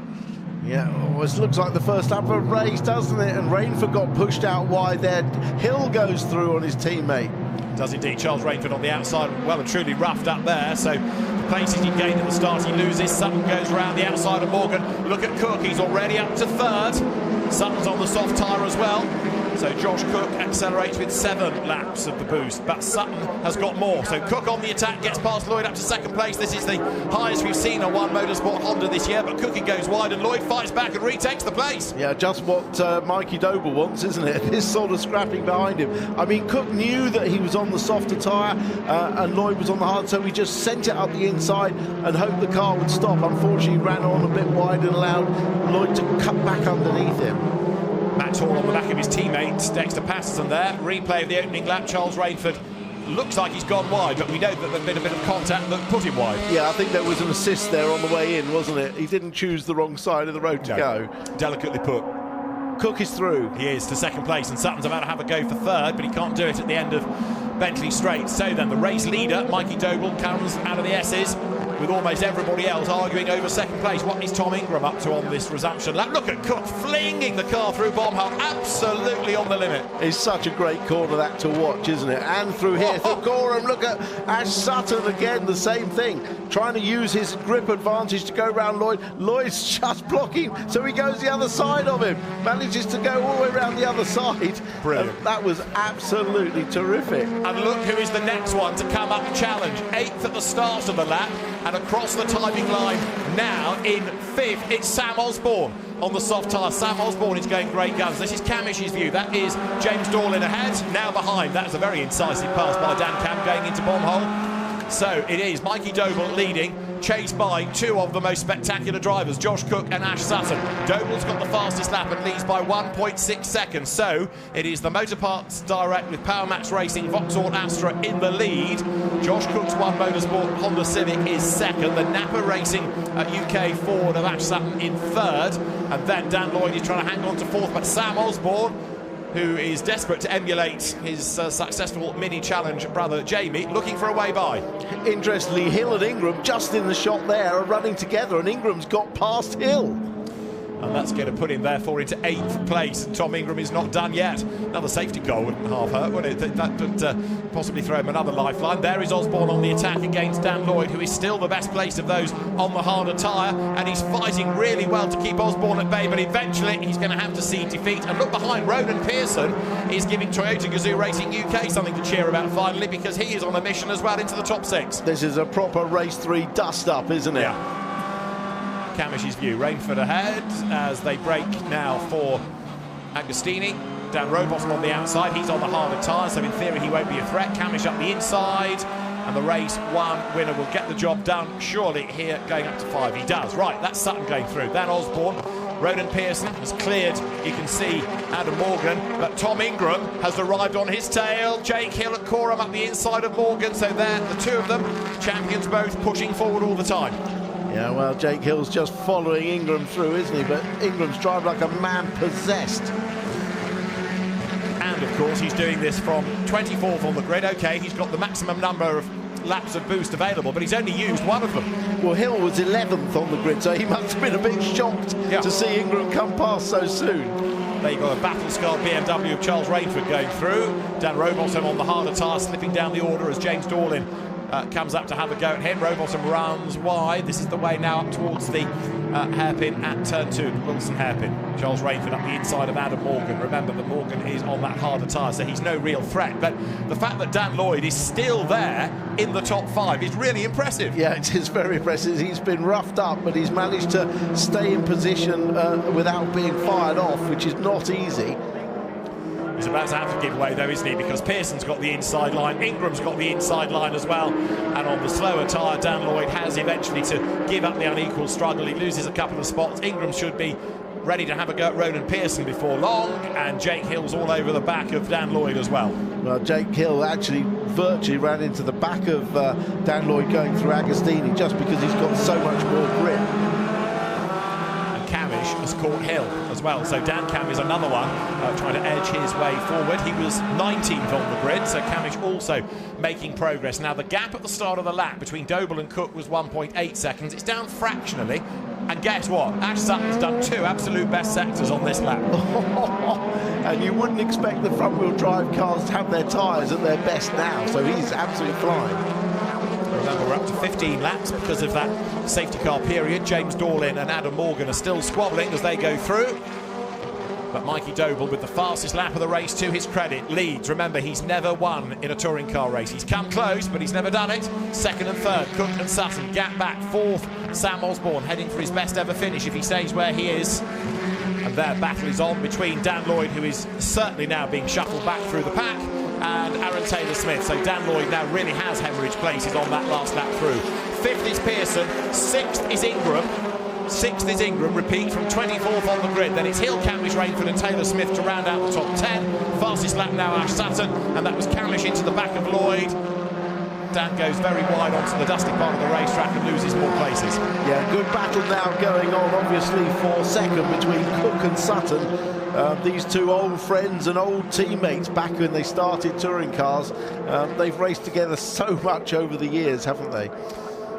Yeah, well, it looks like the first lap of a race, doesn't it? And Rainford got pushed out wide there. Hill goes through on his teammate. Does indeed. Charles Rainford on the outside, well and truly roughed up there. So the places he gained at the start, he loses. Sutton goes round the outside of Morgan. Look at Cook, he's already up to 3rd. Sutton's on the soft tyre as well. So Josh Cook accelerates with 7 laps of the boost, but Sutton has got more. So Cook on the attack, gets past Lloyd up to 2nd place. This is the highest we've seen on One Motorsport Honda this year, but Cookie goes wide and Lloyd fights back and retakes the place. Yeah, just what Mikey Doble wants, isn't it? This sort of scrapping behind him. I mean, Cook knew that he was on the softer tyre and Lloyd was on the hard, so he just sent it up the inside and hoped the car would stop. Unfortunately, he ran on a bit wide and allowed Lloyd to cut back underneath him. Matt Hall on the back of his teammate, Dexter Patterson there. Replay of the opening lap, Charles Rainford looks like he's gone wide, but we know that there's been a bit of contact that put him wide. Yeah, I think there was an assist there on the way in, wasn't it? He didn't choose the wrong side of the road to go. Delicately put. Cook is through. He is to 2nd place, and Sutton's about to have a go for 3rd, but he can't do it at the end of Bentley Straight. So then the race leader, Mikey Doble, comes out of the S's with almost everybody else arguing over 2nd place. What is Tom Ingram up to on this resumption lap? Look at Cook flinging the car through Bombhull, absolutely on the limit. It's such a great corner that to watch, isn't it? And through here, through Gorham, look at Ash Sutton again, the same thing. Trying to use his grip advantage to go round Lloyd. Lloyd's just blocking, so he goes the other side of him. Manages to go all the way around the other side. Brilliant. That was absolutely terrific. And look who is the next one to come up challenge. 8th at the start of the lap, and across the timing line now in 5th, it's Sam Osborne on the soft tyre. Sam Osborne is going great guns. This is Camish's view. That is James Dorlin ahead, now behind. That is a very incisive pass by Dan Cam going into Bombhull. So it is Mikey Doble leading, chased by 2 of the most spectacular drivers, Josh Cook and Ash Sutton. Doble's got the fastest lap and leads by 1.6 seconds. So it is the Motor Parts Direct with Power Max Racing Vauxhall Astra in the lead. Josh Cook's One Motorsport Honda Civic is 2nd. The Napa Racing UK Ford of Ash Sutton in 3rd. And then Dan Lloyd is trying to hang on to 4th, but Sam Osborne, who is desperate to emulate his successful mini-challenge brother Jamie, looking for a way by. Interestingly, Hill and Ingram just in the shot there are running together, and Ingram's got past Hill. And that's going to put him, therefore, into 8th place. And Tom Ingram is not done yet. Another safety goal wouldn't half hurt, would it? That would possibly throw him another lifeline. There is Osborne on the attack against Dan Lloyd, who is still the best placed of those on the harder tyre. And he's fighting really well to keep Osborne at bay, but eventually he's going to have to see defeat. And look behind, Ronan Pearson is giving Toyota Gazoo Racing UK something to cheer about finally, because he is on a mission as well into the top 6. This is a proper race 3 dust-up, isn't it? Yeah. Camish's view. Rainford ahead as they break now for Agostini. Dan Rowbottom on the outside. He's on the harder tyre, so in theory he won't be a threat. Camish up the inside, and the race 1 winner will get the job done surely here, going up to 5. He does. Right, that's Sutton going through. Dan Osborne. Ronan Pearson has cleared, you can see, Adam Morgan, but Tom Ingram has arrived on his tail. Jake Hill at Coram up the inside of Morgan, so there, the two of them, champions both, pushing forward all the time. Yeah, well, Jake Hill's just following Ingram through, isn't he? But Ingram's driving like a man possessed. And, of course, he's doing this from 24th on the grid. OK, he's got the maximum number of laps of boost available, but he's only used one of them. Well, Hill was 11th on the grid, so he must have been a bit shocked to see Ingram come past so soon. There you got a battle-scarred BMW of Charles Rainford going through. Dan Rowbottom on the harder tyre, slipping down the order as James Dorlin comes up to have a go at him. Rowbottom runs wide. This is the way now up towards the hairpin at turn 2, the Wilson hairpin. Charles Rainford up the inside of Adam Morgan. Remember that Morgan is on that harder tyre, so he's no real threat. But the fact that Dan Lloyd is still there in the top 5 is really impressive. Yeah, it is very impressive. He's been roughed up, but he's managed to stay in position without being fired off, which is not easy. He's about to have to give way, though, isn't he? Because Pearson's got the inside line, Ingram's got the inside line as well. And on the slower tyre, Dan Lloyd has eventually to give up the unequal struggle. He loses a couple of spots. Ingram should be ready to have a go at Ronan Pearson before long. And Jake Hill's all over the back of Dan Lloyd as well. Well, Jake Hill actually virtually ran into the back of Dan Lloyd going through Agostini just because he's got so much more grip. Camish has caught Hill as well, so Dan Cam is another one trying to edge his way forward. He was 19th on the grid, so Camish also making progress. Now the gap at the start of the lap between Doble and Cook was 1.8 seconds. It's down fractionally, and guess what? Ash Sutton's done 2 absolute best sectors on this lap. And you wouldn't expect the front-wheel drive cars to have their tyres at their best now, so he's absolutely flying. Remember, we're up to 15 laps because of that safety car period. James Dorlin and Adam Morgan are still squabbling as they go through. But Mikey Doble, with the fastest lap of the race to his credit, leads. Remember, he's never won in a touring car race. He's come close, but he's never done it. 2nd and 3rd, Cook and Sutton. Gap back, 4th, Sam Osborne, heading for his best ever finish if he stays where he is. And their battle is on between Dan Lloyd, who is certainly now being shuffled back through the pack, and Aaron Taylor-Smith. So Dan Lloyd now really has hemorrhaged places on that last lap through. 5th is Pearson, 6th is Ingram. 6th is Ingram, repeat from 24th on the grid. Then it's Hill, Camish, Rainford and Taylor-Smith to round out the top 10. Fastest lap now, Ash Sutton, and that was Camish into the back of Lloyd. Dan goes very wide onto the dusty part of the racetrack and loses more places. Yeah, good battle now going on, obviously, for 2nd between Cook and Sutton. These two old friends and old teammates back when they started touring cars. They've raced together so much over the years, haven't they?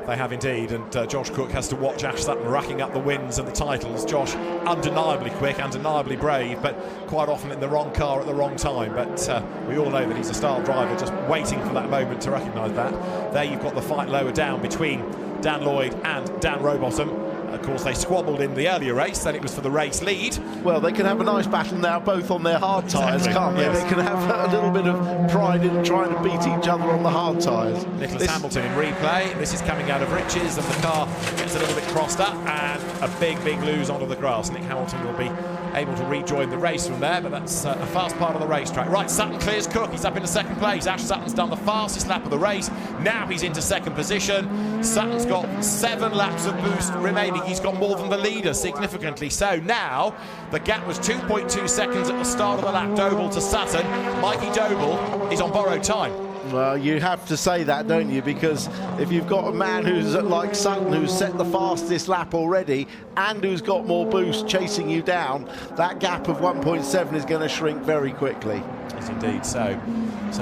They have indeed, and Josh Cook has to watch Ash Sutton racking up the wins and the titles. Josh, undeniably quick, undeniably brave, but quite often in the wrong car at the wrong time. But we all know that he's a style driver, just waiting for that moment to recognise that. There you've got the fight lower down between Dan Lloyd and Dan Rowbottom. Of course, they squabbled in the earlier race, then it was for the race lead. Well, they can have a nice battle now, both on their hard tyres, can't they? Yes. They can have a little bit of pride in trying to beat each other on the hard tyres. Nicholas Hamilton in replay. This is coming out of Riches, and the car gets a little bit crossed up, and a big lose onto the grass. Nick Hamilton will be able to rejoin the race from there, but that's a fast part of the racetrack. Right, Sutton clears Cook. He's up into 2nd place. Ash Sutton's done the fastest lap of the race. Now he's into 2nd position. Sutton's got 7 laps of boost remaining. He's got more than the leader significantly. So now the gap was 2.2 seconds at the start of the lap. Doble to Sutton. Mikey Doble is on borrowed time. Well, you have to say that, don't you? Because if you've got a man who's like Sutton, who's set the fastest lap already and who's got more boost chasing you down, that gap of 1.7 is going to shrink very quickly. Yes, indeed. So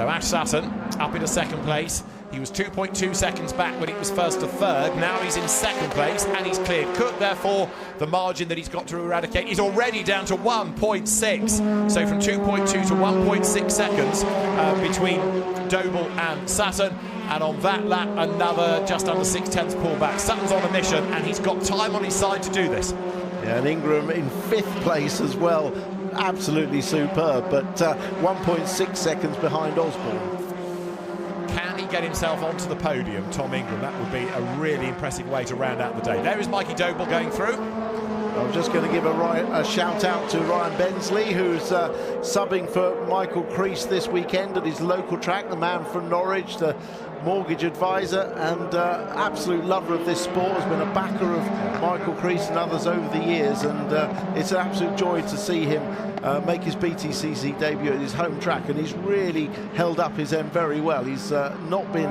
Ash Sutton up into 2nd place. He was 2.2 seconds back when it was first to third. Now he's in second place and he's cleared Cook. Therefore, the margin that he's got to eradicate is already down to 1.6. So from 2.2 to 1.6 seconds between Doble and Sutton. And on that lap, another just under 6/10 pullback. Sutton's on a mission and he's got time on his side to do this. Yeah, and Ingram in 5th place as well. Absolutely superb, but 1.6 seconds behind Osborne. Can he get himself onto the podium, Tom Ingram? That would be a really impressive way to round out the day. There is Mikey Doble going through. I'm just going to give a shout out to Ryan Bensley, who's subbing for Michael Crease this weekend at his local track, the man from Norwich, the mortgage advisor and absolute lover of this sport, has been a backer of Michael Crease and others over the years, and it's an absolute joy to see him make his BTCC debut at his home track, and he's really held up his end very well. He's not been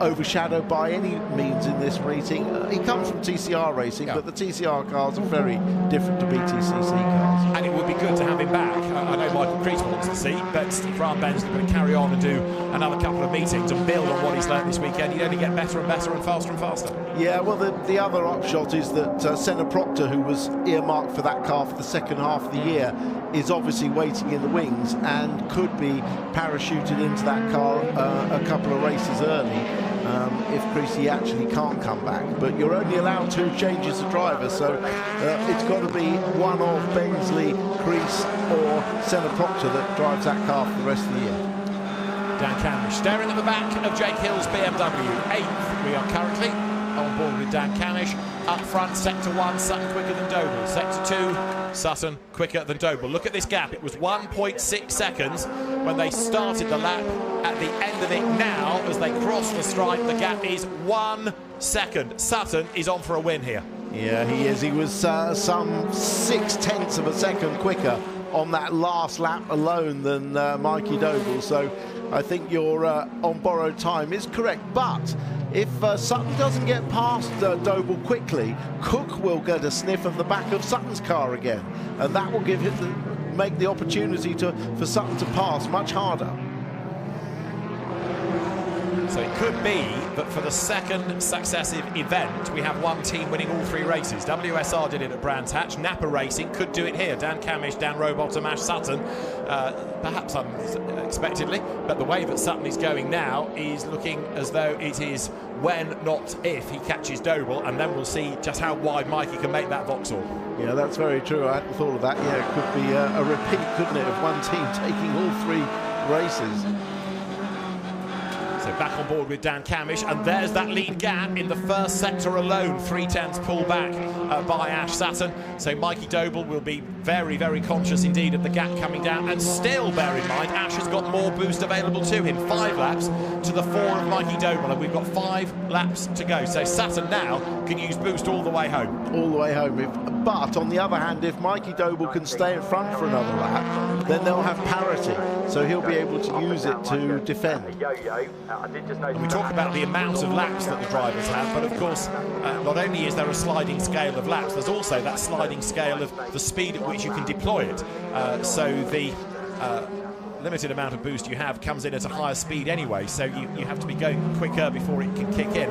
overshadowed by any means in this meeting. He comes from TCR racing, but the TCR cars are very different to BTCC cars. And it would be good to have him back. I know Michael Crease wants to see, but if Ryan Bensley going to carry on and do another couple of meetings and build on what he's learned this weekend, he'd only get better and better and faster and faster. Yeah, well, the other upshot is that Senna Proctor, who was earmarked for that car for the second half of the year, is obviously waiting in the wings and could be parachuted into that car a couple of races early if Creasy actually can't come back. But you're only allowed 2 changes of driver, so it's got to be one of Bensley, Crease or Senna Proctor that drives that car for the rest of the year. Dan Camish staring at the back of Jake Hill's BMW. 8th we are currently on board with Dan Camish. Up front, sector 1, Sutton quicker than Doble. Sector 2, Sutton quicker than Doble. Look at this gap. It was 1.6 seconds when they started the lap. At the end of it now, as they cross the stripe, the gap is 1 second. Sutton is on for a win here. Yeah, he is. He was some 0.6 of a second quicker on that last lap alone than Mikey Doble. So I think your on borrowed time is correct. But if Sutton doesn't get past Doble quickly, Cook will get a sniff of the back of Sutton's car again, and that will give him make the opportunity for Sutton to pass much harder. So it could be that for the second successive event, we have one team winning all 3 races. WSR did it at Brands Hatch. Napa Racing could do it here. Dan Camish, Dan Rowbottom, Ash Sutton, perhaps unexpectedly, but the way that Sutton is going now is looking as though it is when, not if, he catches Doble, and then we'll see just how wide Mikey can make that Vauxhall. Yeah, that's very true. I hadn't thought of that. Yeah, it could be a repeat, couldn't it, of one team taking all 3 races. So back on board with Dan Camish, and there's that lead gap in the first sector alone. 3/10 pull back by Ash Sutton. So Mikey Doble will be very, very conscious indeed of the gap coming down, and still bear in mind Ash has got more boost available to him. 5 laps to the 4 of Mikey Doble, and we've got 5 laps to go. So Sutton now can use boost all the way home. All the way home. But on the other hand, if Mikey Doble can stay in front for another lap, then they'll have parity, so he'll be able to use it to defend. And we talk about the amount of laps that the drivers have, but of course not only is there a sliding scale of laps, there's also that sliding scale of the speed at which you can deploy it. So the limited amount of boost you have comes in at a higher speed anyway, so you have to be going quicker before it can kick in,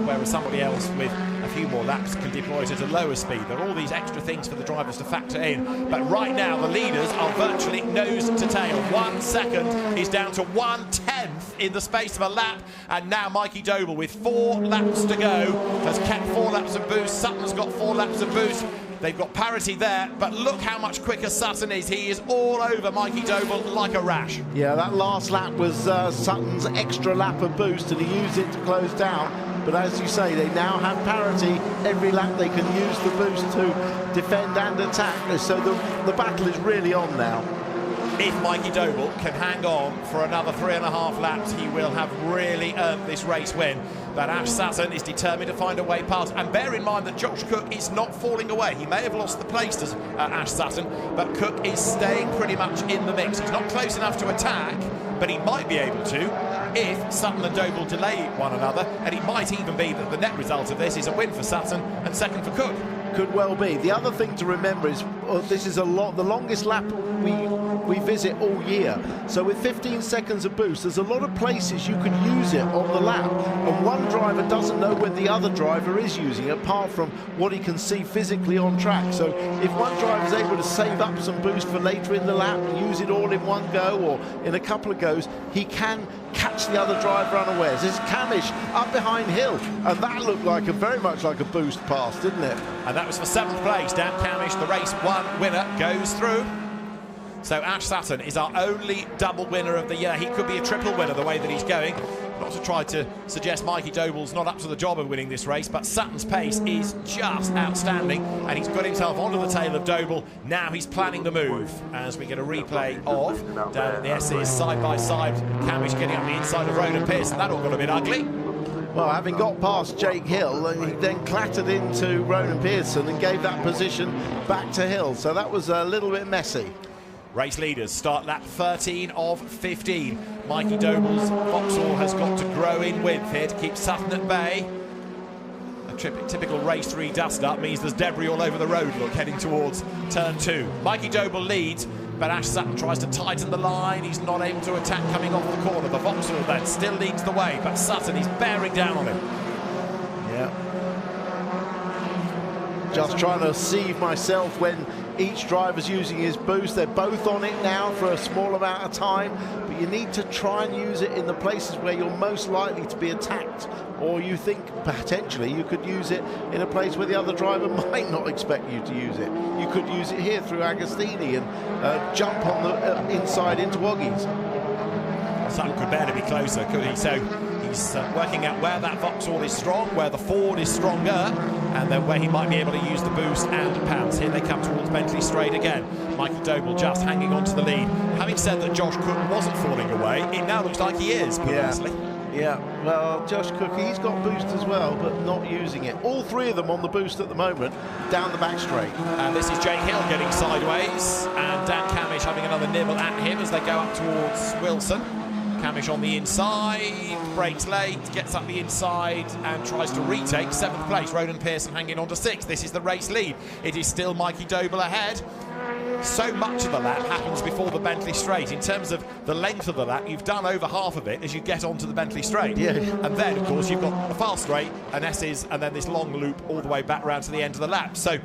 whereas somebody else with a few more laps can deploy it at a lower speed. There are all these extra things for the drivers to factor in, but right now the leaders are virtually nose to tail. 1 second is down to 1/10 in the space of a lap, and now Mikey Doble with 4 laps to go has kept 4 laps of boost. Sutton's got 4 laps of boost. They've got parity there, but look how much quicker Sutton is. He is all over Mikey Doble like a rash. Yeah, that last lap was Sutton's extra lap of boost, and he used it to close down. But as you say, they now have parity. Every lap they can use the boost to defend and attack. So the battle is really on now. If Mikey Doble can hang on for another 3.5 laps, he will have really earned this race win. But Ash Sutton is determined to find a way past. And bear in mind that Josh Cook is not falling away. He may have lost the place to Ash Sutton, but Cook is staying pretty much in the mix. He's not close enough to attack, but he might be able to if Sutton and Doble delay one another. And it might even be that the net result of this is a win for Sutton and second for Cook. Could well be. The other thing to remember is this is the longest lap we we visit all year. So with 15 seconds of boost, there's a lot of places you can use it on the lap, and one driver doesn't know when the other driver is using it, apart from what he can see physically on track. So if one driver is able to save up some boost for later in the lap and use it all in one go or in a couple of goes, he can catch the other driver unawares. This is Camish up behind Hill, and that looked like very much like a boost pass, didn't it? And that was for 7th place. Dan Camish, the race 1 winner, goes through. So Ash Sutton is our only double winner of the year. He could be a triple winner the way that he's going. Not to try to suggest Mikey Doble's not up to the job of winning this race, but Sutton's pace is just outstanding, and he's got himself onto the tail of Doble. Now he's planning the move as we get a replay of down at the S's side by side. Camish getting up the inside of Ronan Pearson. That all got a bit ugly. Well, having got past Jake Hill, he then clattered into Ronan Pearson and gave that position back to Hill. So that was a little bit messy. Race leaders start lap 13 of 15. Mikey Doble's Vauxhall has got to grow in width here to keep Sutton at bay. A typical race 3 dust-up means there's debris all over the road, look, heading towards turn 2. Mikey Doble leads, but Ash Sutton tries to tighten the line. He's not able to attack coming off the corner. The Vauxhall then still leads the way, but Sutton is bearing down on him. Yeah. Just trying to sieve myself when each driver's using his boost. They're both on it now for a small amount of time, but you need to try and use it in the places where you're most likely to be attacked, or you think potentially you could use it in a place where the other driver might not expect you to use it. You could use it here through Agostini and jump on the inside into Woggies. Sutton could barely be closer, could he? So he's working out where that Vauxhall is strong, where the Ford is stronger, and then where he might be able to use the boost and pounce. Here they come towards Bentley Straight again. Mikey Doble just hanging on to the lead. Having said that Josh Cook wasn't falling away, it now looks like he is, perversely. Yeah, well, Josh Cook, he's got boost as well, but not using it. All 3 of them on the boost at the moment, down the back straight. And this is Jake Hill getting sideways, and Dan Camish having another nibble at him as they go up towards Wilson. Camish on the inside, breaks late, gets up the inside and tries to retake 7th place. Ronan Pearson hanging on to 6th. This is the race lead. It is still Mikey Doble ahead. So much of the lap happens before the Bentley Straight. In terms of the length of the lap, you've done over half of it as you get onto the Bentley Straight. Yeah. And then, of course, you've got a fast straight, an S's, and then this long loop all the way back round to the end of the lap. So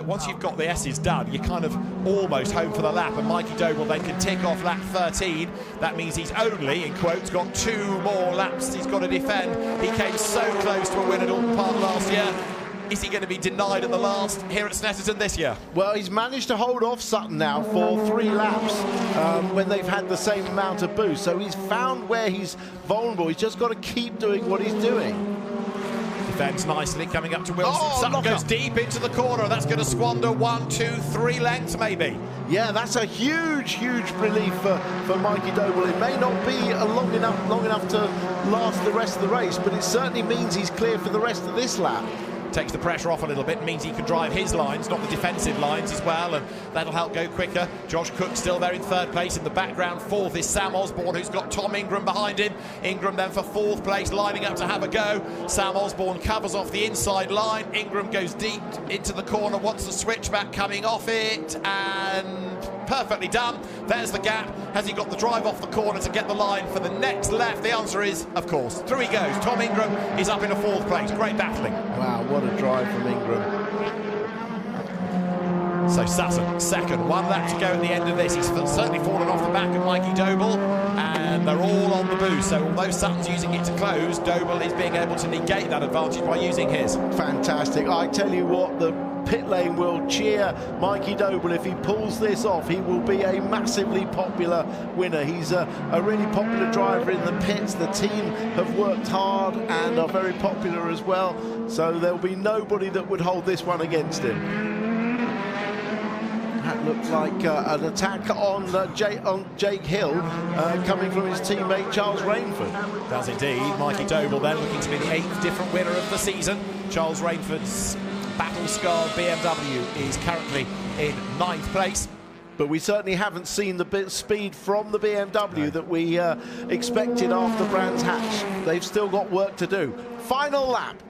once you've got the S's done, you're kind of almost home for the lap, and Mikey Doble then can tick off lap 13. That means he's only, in quotes, got 2 more laps he's got to defend. He came so close to a win at Alton Park last year. Is he going to be denied at the last here at Snetterton this year? Well, he's managed to hold off Sutton now for 3 laps when they've had the same amount of boost. So he's found where he's vulnerable. He's just got to keep doing what he's doing. Defends nicely, coming up to Wilson. Oh, Sutton goes up. deep into the corner. That's going to squander 1, 2, 3 lengths maybe. Yeah, that's a huge, huge relief for Mikey Doble. It may not be long enough to last the rest of the race, but it certainly means he's clear for the rest of this lap. Takes the pressure off a little bit, means he can drive his lines, not the defensive lines as well, and that'll help go quicker. Josh Cook still there in 3rd place. In the background, 4th is Sam Osborne, who's got Tom Ingram behind him. Ingram then for 4th place, lining up to have a go. Sam Osborne covers off the inside line. Ingram goes deep into the corner, wants the switchback coming off it, and perfectly done. There's the gap. Has he got the drive off the corner to get the line for the next left? The answer is, of course. Through he goes. Tom Ingram is up in a 4th place. Great battling. Wow, what a drive from Ingram. So Sutton, 2nd, 1 lap to go at the end of this. He's certainly fallen off the back of Mikey Doble, and they're all on the boost. So although Sutton's using it to close, Doble is being able to negate that advantage by using his. Fantastic. I tell you what, the pit lane will cheer Mikey Doble. If he pulls this off, he will be a massively popular winner. He's a really popular driver in the pits. The team have worked hard and are very popular as well, so there'll be nobody that would hold this one against him. That looks like an attack on Jake Hill coming from his teammate Charles Rainford. Does indeed. Mikey Doble then looking to be the 8th different winner of the season. Charles Rainford's battle-scarred BMW is currently in 9th place. But we certainly haven't seen the bit speed from the BMW that we expected after Brands Hatch. They've still got work to do. Final lap.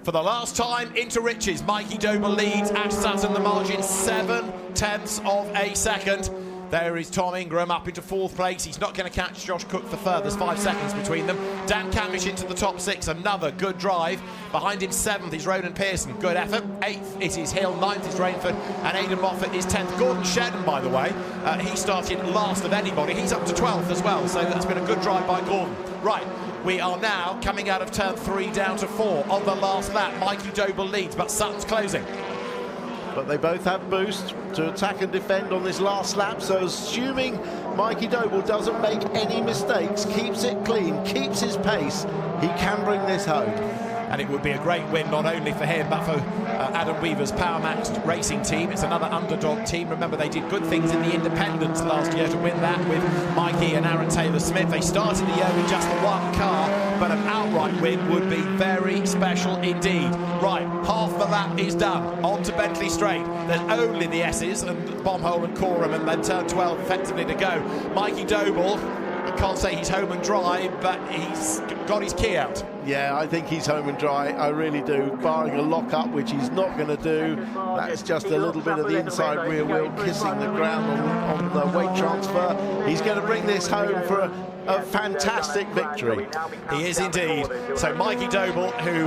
For the last time into riches, Mikey Doble leads. Ash Sutton the margin 7/10 of a second. There is Tom Ingram up into 4th place. He's not going to catch Josh Cook for third. There's 5 seconds between them. Dan Camish into the top 6. Another good drive. Behind him 7th is Ronan Pearson. Good effort. 8th it is Hill. 9th is Rainford. And Aidan Moffat is 10th. Gordon Shedden, by the way, he started last of anybody. He's up to 12th as well. So that's been a good drive by Gordon. Right. We are now coming out of turn 3 down to 4. On the last lap, Mikey Doble leads, but Sutton's closing. But they both have boost to attack and defend on this last lap, so assuming Mikey Doble doesn't make any mistakes, keeps it clean, keeps his pace, he can bring this home. And it would be a great win not only for him but for Adam Weaver's Power Max racing team. It's another underdog team. Remember, they did good things in the Independents last year to win that with Mikey and Aaron Taylor-Smith. They started the year with just the 1 car, but an outright win would be very special indeed. Right, half the lap is done. On to Bentley Straight. There's only the S's and Bombhole and Coram, and then turn 12 effectively to go. Mikey Doble, I can't say he's home and dry, but he's got his key out. Yeah, I think he's home and dry. I really do. Barring a lock-up, which he's not going to do. That's just a little bit of the inside rear wheel kissing the ground on the weight transfer. He's going to bring this home for a fantastic victory. He is indeed. So Mikey Doble, who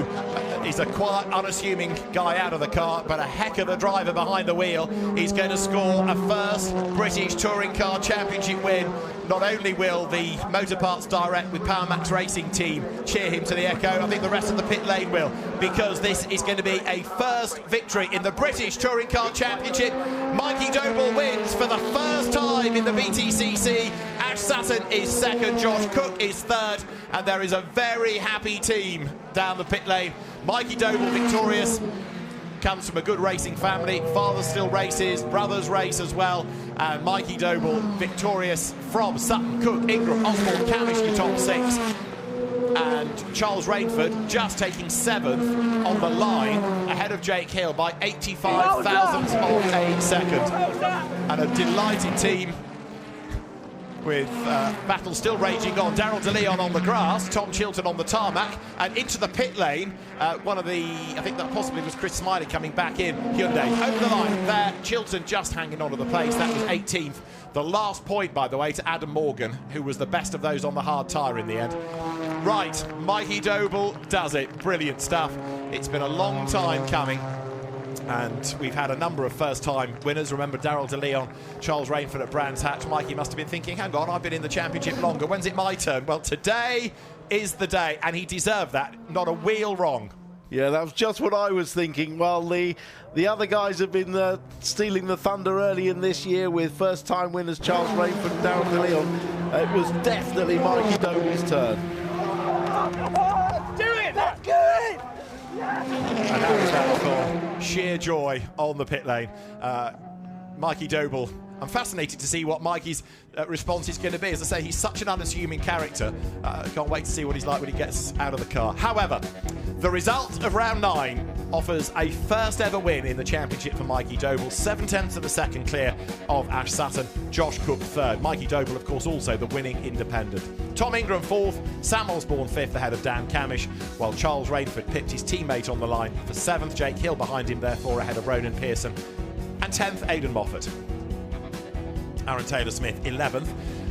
is a quiet, unassuming guy out of the car, but a heck of a driver behind the wheel, he's going to score a first British Touring Car Championship win. Not only will the Motor Parts Direct with Power Max Racing team cheer him to the echo, I think the rest of the pit lane will, because this is going to be a first victory in the British Touring Car Championship. Mikey Doble wins for the first time in the BTCC. Ash Sutton is 2nd, Josh Cook is 3rd, and there is a very happy team down the pit lane. Mikey Doble victorious. Comes from a good racing family. Father still races, brothers race as well. And Mikey Doble victorious from Sutton, Cook, Ingram, Osborne, Camish, your top 6. And Charles Rainford just taking 7th on the line ahead of Jake Hill by 85 thousandths of a second. And a delighted team with battle still raging on. Daryl DeLeon on the grass, Tom Chilton on the tarmac, and into the pit lane. One of the, I think that possibly was Chris Smiley coming back in, Hyundai. Over the line there, Chilton just hanging on to the place. That was 18th. The last point, by the way, to Adam Morgan, who was the best of those on the hard tyre in the end. Right, Mikey Doble does it. Brilliant stuff. It's been a long time coming. And we've had a number of first-time winners. Remember Daryl DeLeon, Charles Rainford at Brands Hatch. Mikey must have been thinking, hang on, I've been in the championship longer. When's it my turn? Well, today is the day, and he deserved that. Not a wheel wrong. Yeah, that was just what I was thinking. While the other guys have been stealing the thunder early in this year with first-time winners Charles Rainford and Daryl DeLeon, it was definitely Mikey Doble's turn. Do it! Let's do it! And that was that for sheer joy on the pit lane. Mikey Doble, I'm fascinated to see what Mikey's response is going to be. As I say, he's such an unassuming character. I can't wait to see what he's like when he gets out of the car. However, the result of round 9 offers a first ever win in the championship for Mikey Doble. 7/10 of a second clear of Ash Sutton. Josh Cook 3rd. Mikey Doble, of course, also the winning independent. Tom Ingram 4th. Sam Osborne 5th ahead of Dan Camish, while Charles Rainford pipped his teammate on the line for 7th. Jake Hill behind him, therefore, ahead of Ronan Pearson. And 10th, Aidan Moffat. Aaron Taylor-Smith 11th.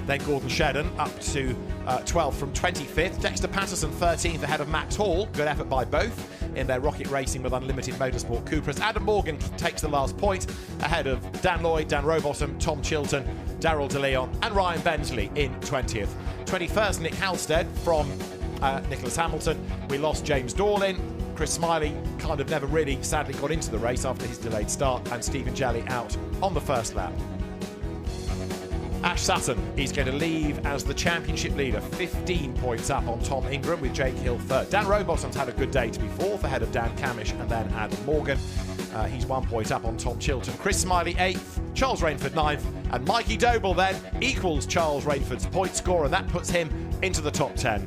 Then Gordon Shedden up to 12th from 25th. Dexter Patterson 13th ahead of Max Hall. Good effort by both in their Rocket Racing with Unlimited Motorsport Cupras. Adam Morgan takes the last point ahead of Dan Lloyd, Dan Rowbottom, Tom Chilton, Daryl DeLeon and Ryan Bentley in 20th. 21st, Nick Halstead from Nicholas Hamilton. We lost James Dorlin. Chris Smiley kind of never really sadly got into the race after his delayed start, and Stephen Jelly out on the first lap. Ash Sutton is going to leave as the championship leader, 15 points up on Tom Ingram with Jake Hill 3rd. Dan Rowbottom's had a good day to be 4th ahead of Dan Camish and then Adam Morgan. He's 1 point up on Tom Chilton. Chris Smiley 8th, Charles Rainford 9th, and Mikey Doble then equals Charles Rainford's point score, and that puts him into the top 10.